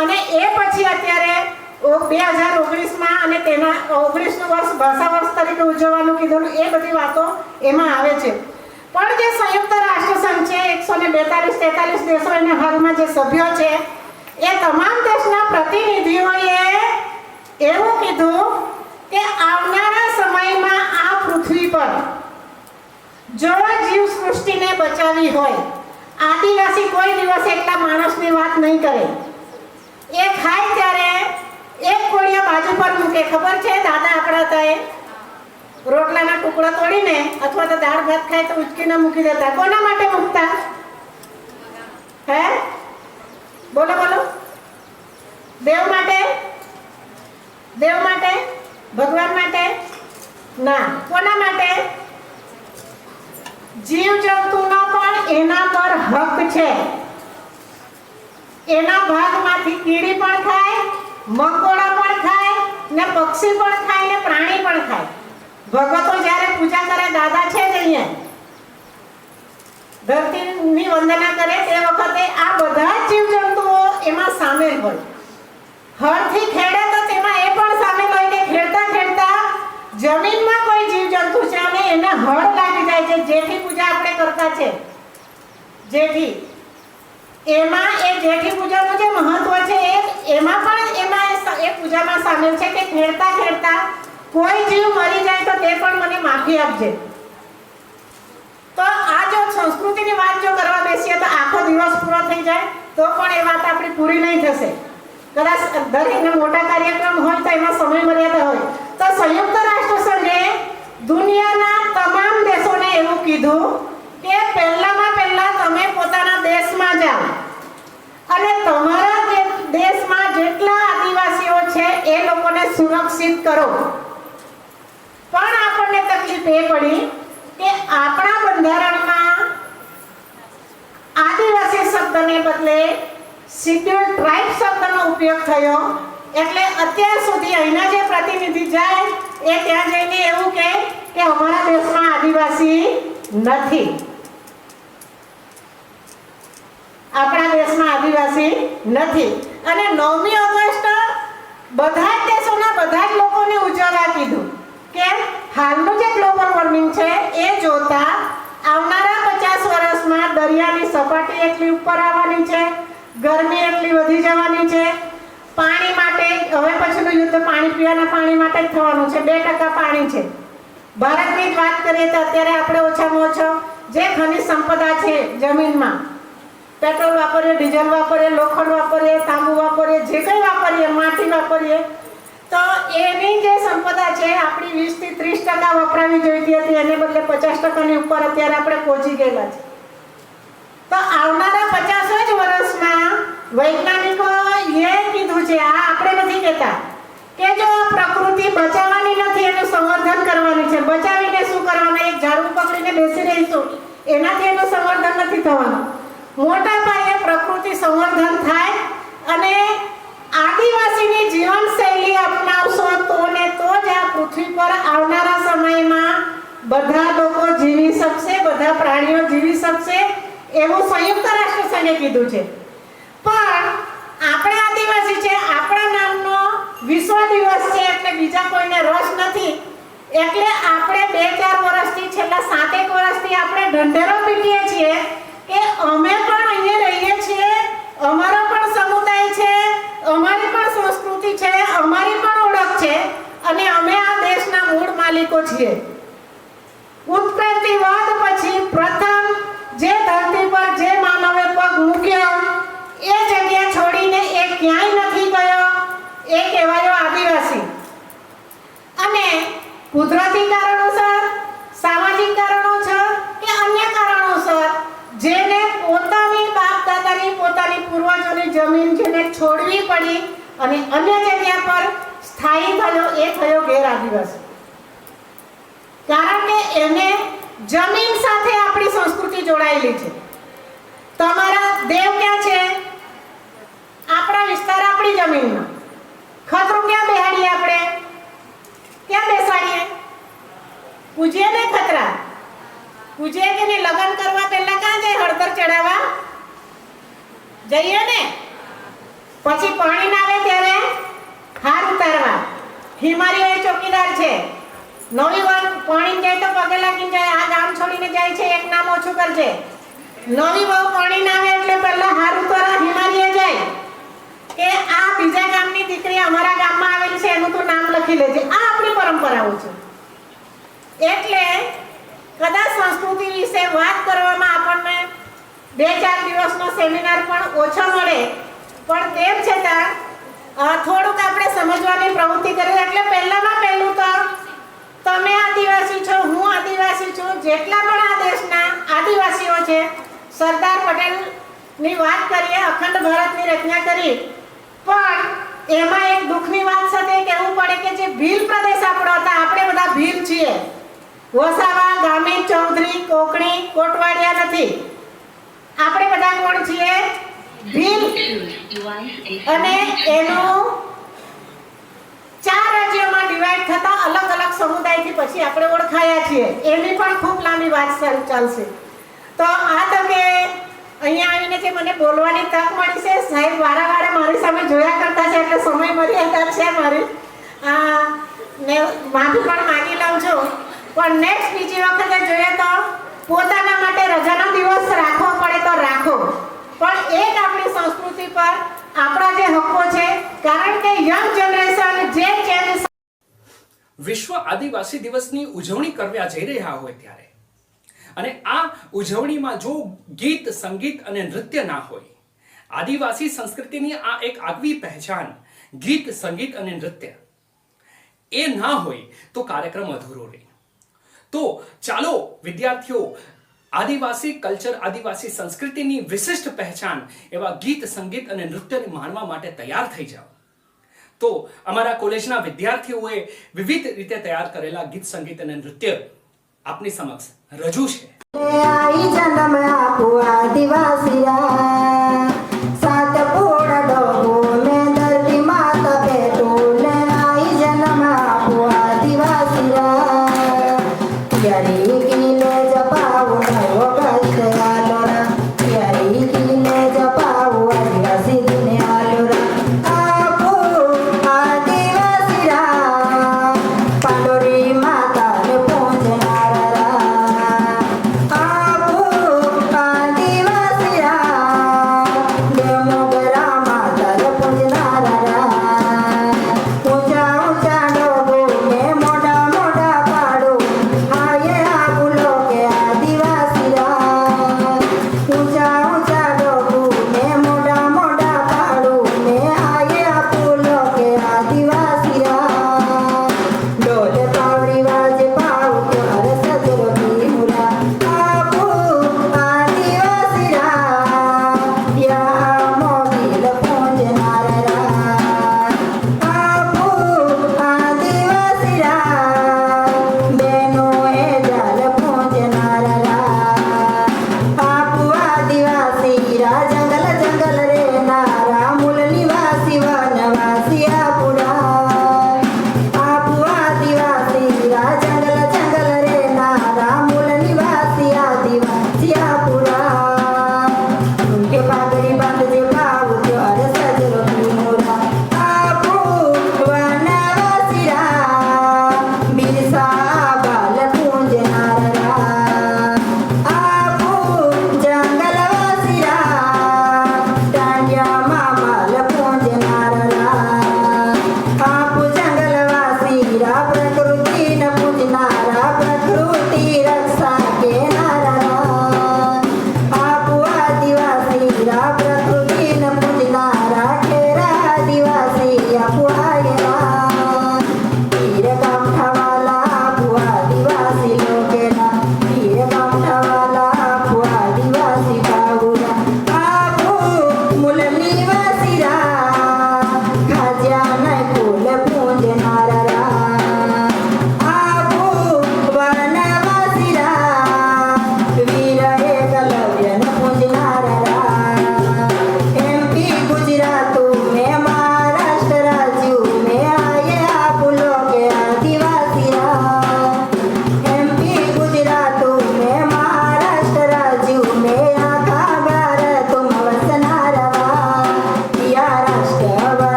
અને એ પછી અત્યારે 2019માં અને તેના 19નું વર્ષ ભાષા વર્ષ તરીકે ઉજવવાનું કીધેલું, એ બધી વાતો એમાં આવે છે. પણ જે સંયુક્ત રાષ્ટ્ર સંઘ છે 142-43 દેશો એના હાલમાં જે સભ્યો છે એ તમામ દેશના પ્રતિનિધિઓએ એવું કીધું કે આવનારા સમયમાં આ પૃથ્વી પર જો જીવ સૃષ્ટિને બચાવી હોય, આદિવાસી કોઈ દિવસ એકલા માણસની વાત નહીં કરે. એ ખાય ત્યારે એક કોળિયો બાજુ પર મૂકે. ખબર છે દાદા આપણા હતા એ રોટલાના ટુકડા તોડીને અથવા તો દાળ ભાત ખાય તો ઉચકીને મૂકી દેતા. કોના માટે મૂકતા? હે, બોલો બોલો. દેવ માટે? દેવ માટે? ભગવાન માટે? ના. કોના માટે? જીવ જંતુનો પણ એના પર હક છે. એના ભાગમાંથી કીડી પણ ખાય, મકોડા પણ ખાય ને પક્ષી પણ ખાય ને પ્રાણી પણ ખાય. ભગતો જ્યારે પૂજા કરે, દાદા છે જ અહીંયા ધરતીની વંદના કરે તે વખતે આ બધા જ જીવજંતુઓ એમાં સામેલ હોય. હળથી ખેડે તો તેમાં એ પણ સામેલ હોય કે ખેડતા ખેડતા જમીનમાં કોઈ જીવજંતુ છે અને એને હળ લાગી જાય છે. જેઠી પૂજા આપણે કરતા છે, જેઠી, એમાં એ જેઠી પૂજાનું જે મહત્વ છે એમાં પણ એમાં એ પૂજામાં સામેલ છે કે ખેડતા ખેડતા કોઈ જીવ મરી જાય તો તે પણ મને માફી આપજે. તો આ જો સંસ્કૃતિની વાત જો કરવા બેસીએ તો આખો દિવસ પૂરો થઈ જાય તો પણ એ વાત આપણી પૂરી નહીં થશે. કદાચ દરેકના મોટા કાર્યક્રમ હોય તો એમાં સમય મર્યાદા હોય. તો સંયુક્ત રાષ્ટ્ર સંઘે દુનિયાના તમામ દેશોને એવું કીધું કે પહેલામાં પહેલા તમે પોતાના દેશમાં જાઓ અને તમારા દેશમાં જેટલા આદિવાસીઓ છે એ લોકોને સુરક્ષિત કરો. પણ આપણને તકલીફ એ પડી કે આપણા બંધારણમાં આદિવાસી શબ્દને બદલે શિડ્યુલ્ડ ટ્રાઇબ શબ્દનો ઉપયોગ થયો. એટલે અત્યાર સુધી અહીંના જે પ્રતિનિધિ જાય એ ત્યાં જઈને એવું કહે કે અમારા દેશમાં આદિવાસી નથી, આપણા દેશમાં આદિવાસી નથી. અને 9મી ઓગસ્ટ બધા જ દેશોના બધા જ લોકોને ઉજવવા કીધું કે હાલનું જે ગ્લોબલ વોર્મિંગ છે એ જોતા આવનારા 50 વર્ષમાં દરિયાની સપાટી એટલી ઉપર આવવાની છે, ગરમી એટલી વધી જવાની છે. પાણી માટે હવે પછીનું યુદ્ધ પાણી પીવાના પાણી માટે જ થવાનું છે. 2% પાણી છે. ભારતની જ વાત કરીએ તો અત્યારે આપણે ઓછામાં ઓછો જે ખનિજ સંપદા છે જમીનમાં, પેટ્રોલ વાપરીએ, ડીઝલ વાપરીએ, લોખંડ વાપરીએ, તાંબુ વાપરીએ, જે કંઈ વાપરીએ, માટી વાપરીએ, તો એની જે સંપદા છે આપણી 20 થી 30% વપરાવી જોઈતી હતી, એને બદલે 50%ની ઉપર અત્યારે આપણે પહોંચી ગયેલા છે. તો આવનારા 50 જ વર્ષમાં વૈજ્ઞાનિકો એ કીધું છે, આ આપણે નથી કહેતા કે જો આ પ્રકૃતિ બચાવવાની નથી, એનું સંવર્ધન કરવાની છે. બચાવીને શું કરવાનું? એક ઝાડુ પકડીને બેસી રહીશું, એનાથી એનું સંવર્ધન નથી થવાનું. મોટા પાયે પ્રકૃતિ સંવર્ધન થાય અને આદિવાસીની જીવનશૈલી અપનાવશો તો ને તો જ આ પૃથ્વી પર આવનારા સમયમાં બધા લોકો જીવી શકશે, બધા પ્રાણીઓ જીવી શકશે, એવું સંયુક્ત રાષ્ટ્ર સંઘે કીધું છે. પણ આપણે આદિવાસી છે, આપણા નામનો વિશ્વ દિવસ છે એટલે બીજા કોઈને રસ નથી, એટલે આપણે 2-4 વર્ષથી, છેલ્લા 7-1 વર્ષથી આપણે ઢંઢેરો પીટીએ છીએ કે અમે પણ અહીંયા રહીએ છીએ, અમારો પણ સમુદાય છે, અમારી પણ સંસ્કૃતિ છે, અમારી પણ ઓળખ છે અને અમે આ દેશના મૂળ માલિકો છીએ. ઉત્ક્રાંતિવાદ પછી પ્રથમ જે ધરતી પર જે માનવે પગ મૂક્યો એ જગ્યા છોડીને એ ક્યાંય નથી ગયો, એ કહેવાયો આદિવાસી. અને કુદરતી કારણોસર, સામાજિક કારણોસર કે અન્ય કારણોસર જેને પોતાની બાપ દાદાની, પોતાની પૂર્વજોની જમીન જેને છોડવી પડી અને અન્ય જગ્યા પર સ્થાયી થયો, એ થયો ગેર આદિવાસી. કારણ કે એને જમીન સાથે આપણી સંસ્કૃતિ જોડાયેલી છે. તમારા દેવ ક્યાં છે? આપણા વિસ્તાર, આપણી જમીનમાં. ખતરું ક્યાં બેહાડીએ આપણે? ક્યાં બેસાડીએ? પૂજીએ ને ખતરા? પૂજીએ કે નહીં? લગ્ન કરવા પહેલા ક્યાં જાય? હળદર ચડાવવા જઈએ ને. પછી પાણી ના આવે ત્યારે હાર ઉતારવા. હિમાલય એ ચોકીદાર છે. નવી વાર પાણી જાય તો પગે લાગીને જાય, આ ગામ છોડીને જાય છે, એક નામ ઓછું કરજે. નવી બહુ પાણી ના આવે એટલે પહેલા હાર ઉતારવા હિમાલય જાય કે આ બીજા ગામની દીકરી અમારા ગામમાં આવેલી છે, એનું તો નામ લખી લેજે. આ આપણી પરંપરાઓ છે. એટલે કદાચ સંસ્કૃતિ વિશે વાત કરવામાં આપણને 2-4 દિવસનો સેમિનાર પણ ઓછો મળે, પણ તેમ છતાં થોડુંક આપણે સમજવાની પ્રવૃત્તિ કરીએ. એટલે પહેલામાં પહેલું તો તમે આદિવાસી છો, હું આદિવાસી છું, જેટલા પણ આ દેશના આદિવાસીઓ છે, સરદાર પટેલની વાત કરીએ, અખંડ ભારતની રચના કરી, પણ એમાં એક દુઃખની વાત સાથે કહેવું પડે કે જે ભીલ પ્રદેશ આપણો હતા, આપણે બધા ભીલ છીએ. વસાવા, ગામી, ચૌધરી, કોકણી, કોટવાડિયા નથી. આપણે બધા કોણ છીએ? ભીલ. અને એનું 4 રાજ્યોમાં ડિવાઈડ થતા અલગ અલગ સમુદાયથી પછી આપણે ઓળખાયા છીએ. એની પણ ખૂબ લાંબી વાત ચાલશે. તો આ તમે અહીંયા આવીને જે મને બોલવાની તક મળી છે, સાહેબ વારંવાર મારી સામે જોયા કરતા છે એટલે સમય મર્યાદા છે મારી, ને માફી પણ માંગી લઉં છું. પણ નેક્સ્ટ બીજી વખતે જોઈએ તો પોતાના માટે રજાનો દિવસ રાખવો પડે તો રાખો, પણ એક આપણી સંસ્કૃતિ પર આપણા જે હક્કો છે, કારણ કે યંગ જનરેશન જે ચેન્જ. વિશ્વ આદિવાસી દિવસની ઉજવણી કરવા જઈ રહ્યા હોય ત્યારે, અને આ ઉજવણીમાં જો ગીત, સંગીત અને નૃત્ય ના હોય, આદિવાસી સંસ્કૃતિની આ એક આગવી પહેચાન ગીત, સંગીત અને નૃત્ય એ ના હોય તો કાર્યક્રમ અધૂરો રહે. તો ચાલો વિદ્યાર્થીઓ આદિવાસી કલ્ચર, આદિવાસી સંસ્કૃતિની વિશિષ્ટ પહેચાન એવા ગીત, સંગીત અને નૃત્યને માણવા માટે તૈયાર થઈ જાઓ. તો અમારા કોલેજના વિદ્યાર્થીઓએ વિવિધ રીતે તૈયાર કરેલા ગીત, સંગીત અને નૃત્ય આપની સમક્ષ રજૂ છે. आई जन्म आपको आदिवासिया सात पोड़ डोगो में धरती माता पेटोले आई जन्म आपको आदिवासिया यारी किले जपाओ नयो गश्त आलोरा यारी किले जपाओ आदिवासी दिने आलोरा आपो आदिवासिया पांडोरी माता ने पहुंचनारा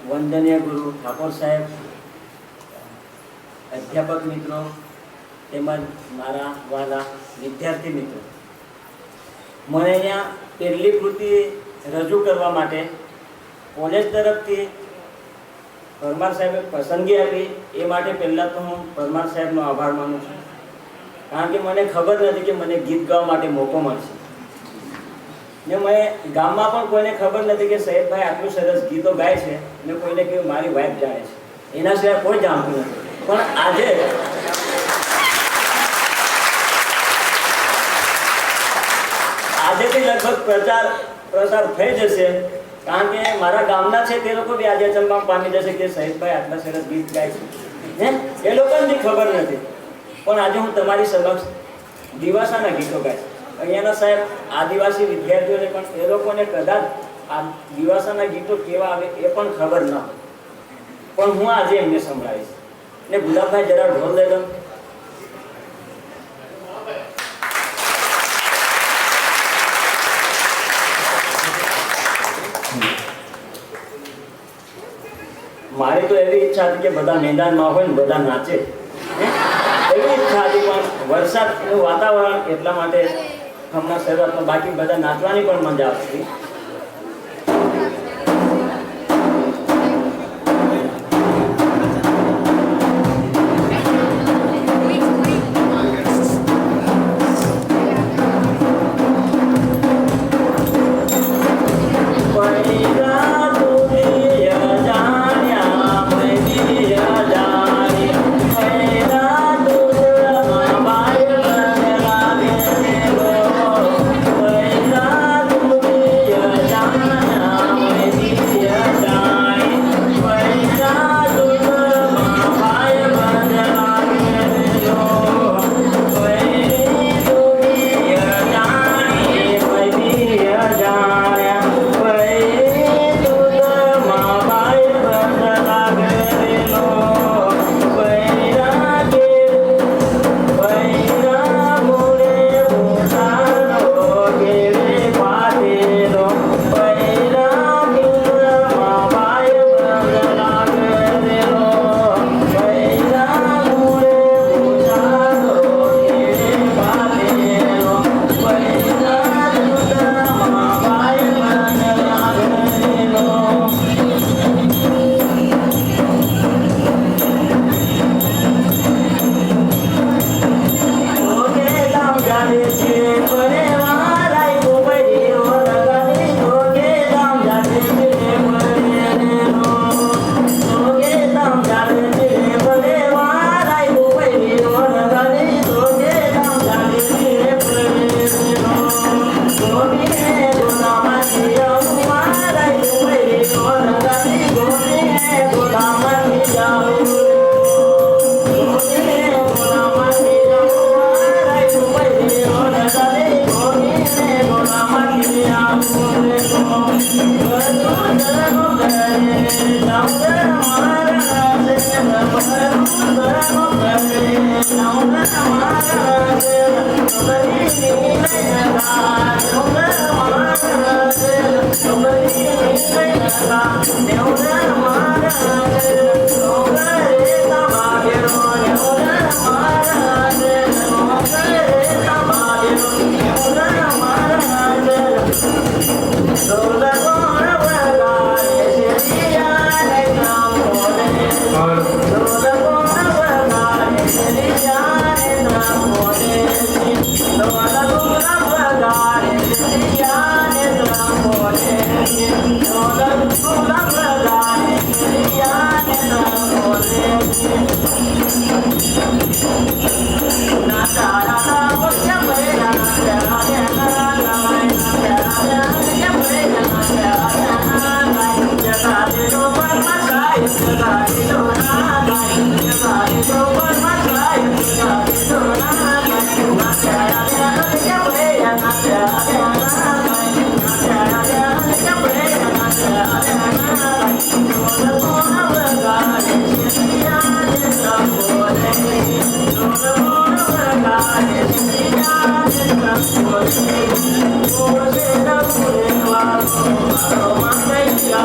વંદનીય ગુરુ ઠાકોર સાહેબ, અધ્યાપક મિત્રો તેમજ મારા વાલા વિદ્યાર્થી મિત્રો, મને અહીંયા પહેલી કૃતિ રજૂ કરવા માટે કોલેજ તરફથી પરમાર સાહેબે પસંદગી આપી એ માટે પહેલાં તો હું પરમાર સાહેબનો આભાર માનું છું, કારણ કે મને ખબર નથી કે મને ગીત ગાવા માટે મોકો મળશે ને મને ગામમાં પણ કોઈને ખબર નથી કે સૈયદભાઈ આટલું સરસ ગીતો ગાય છે ને કોઈને કે મારી વાઇફ જાણે છે, એના સિવાય કોઈ જાણતું નથી. પણ આજેથી લગભગ પ્રસાર થઈ જશે, કારણ કે મારા ગામના છે તે લોકો બી આજે અચંબા પામી જશે કે સૈયદભાઈ આટલા સરસ ગીત ગાય છે હે, એ લોકોને ખબર નથી. પણ આજે હું તમારી સમક્ષ દિવાસાના ગીતો ગાઈશ. અહીંયાના સાહેબ આદિવાસી વિદ્યાર્થીઓને પણ એ લોકોને કદાચ આ દિવાસાના ગીતો કેવા આવે એ પણ ખબર ન હોય, પણ હું આજે એમને સંભળાવીશ. ને ગુલાબભાઈ જરા ઢોલ લઈ લો. મારી તો એવી ઈચ્છા હતી કે બધા મેદાનમાં હોય ને બધા નાચે, એવી ઈચ્છા હતી, પણ વરસાદનું વાતાવરણ એટલા માટે હમણાં શરૂઆતમાં, બાકી બધા નાચવાની પણ મજા આવતી.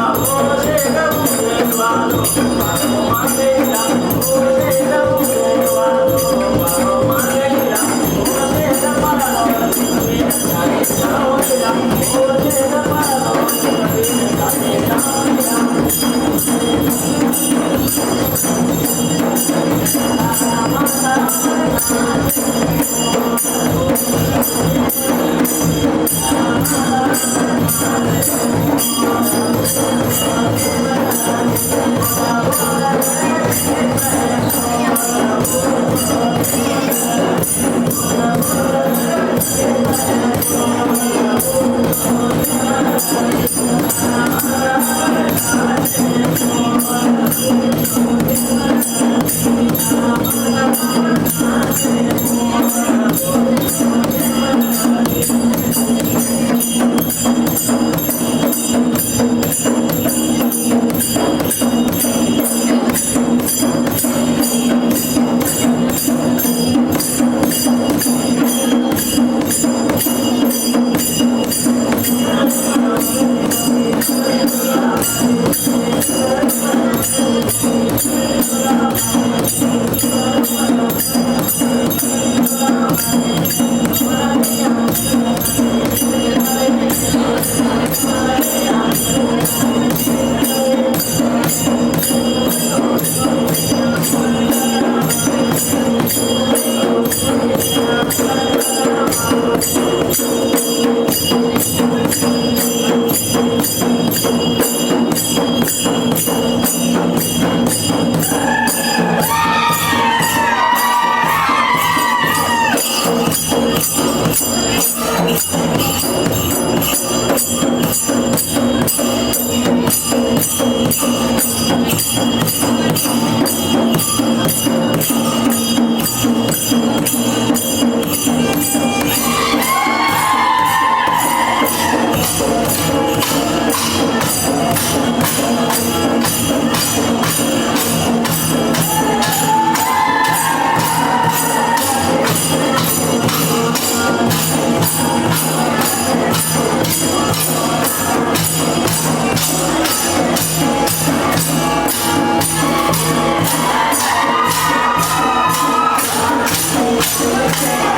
Oh, Thank you.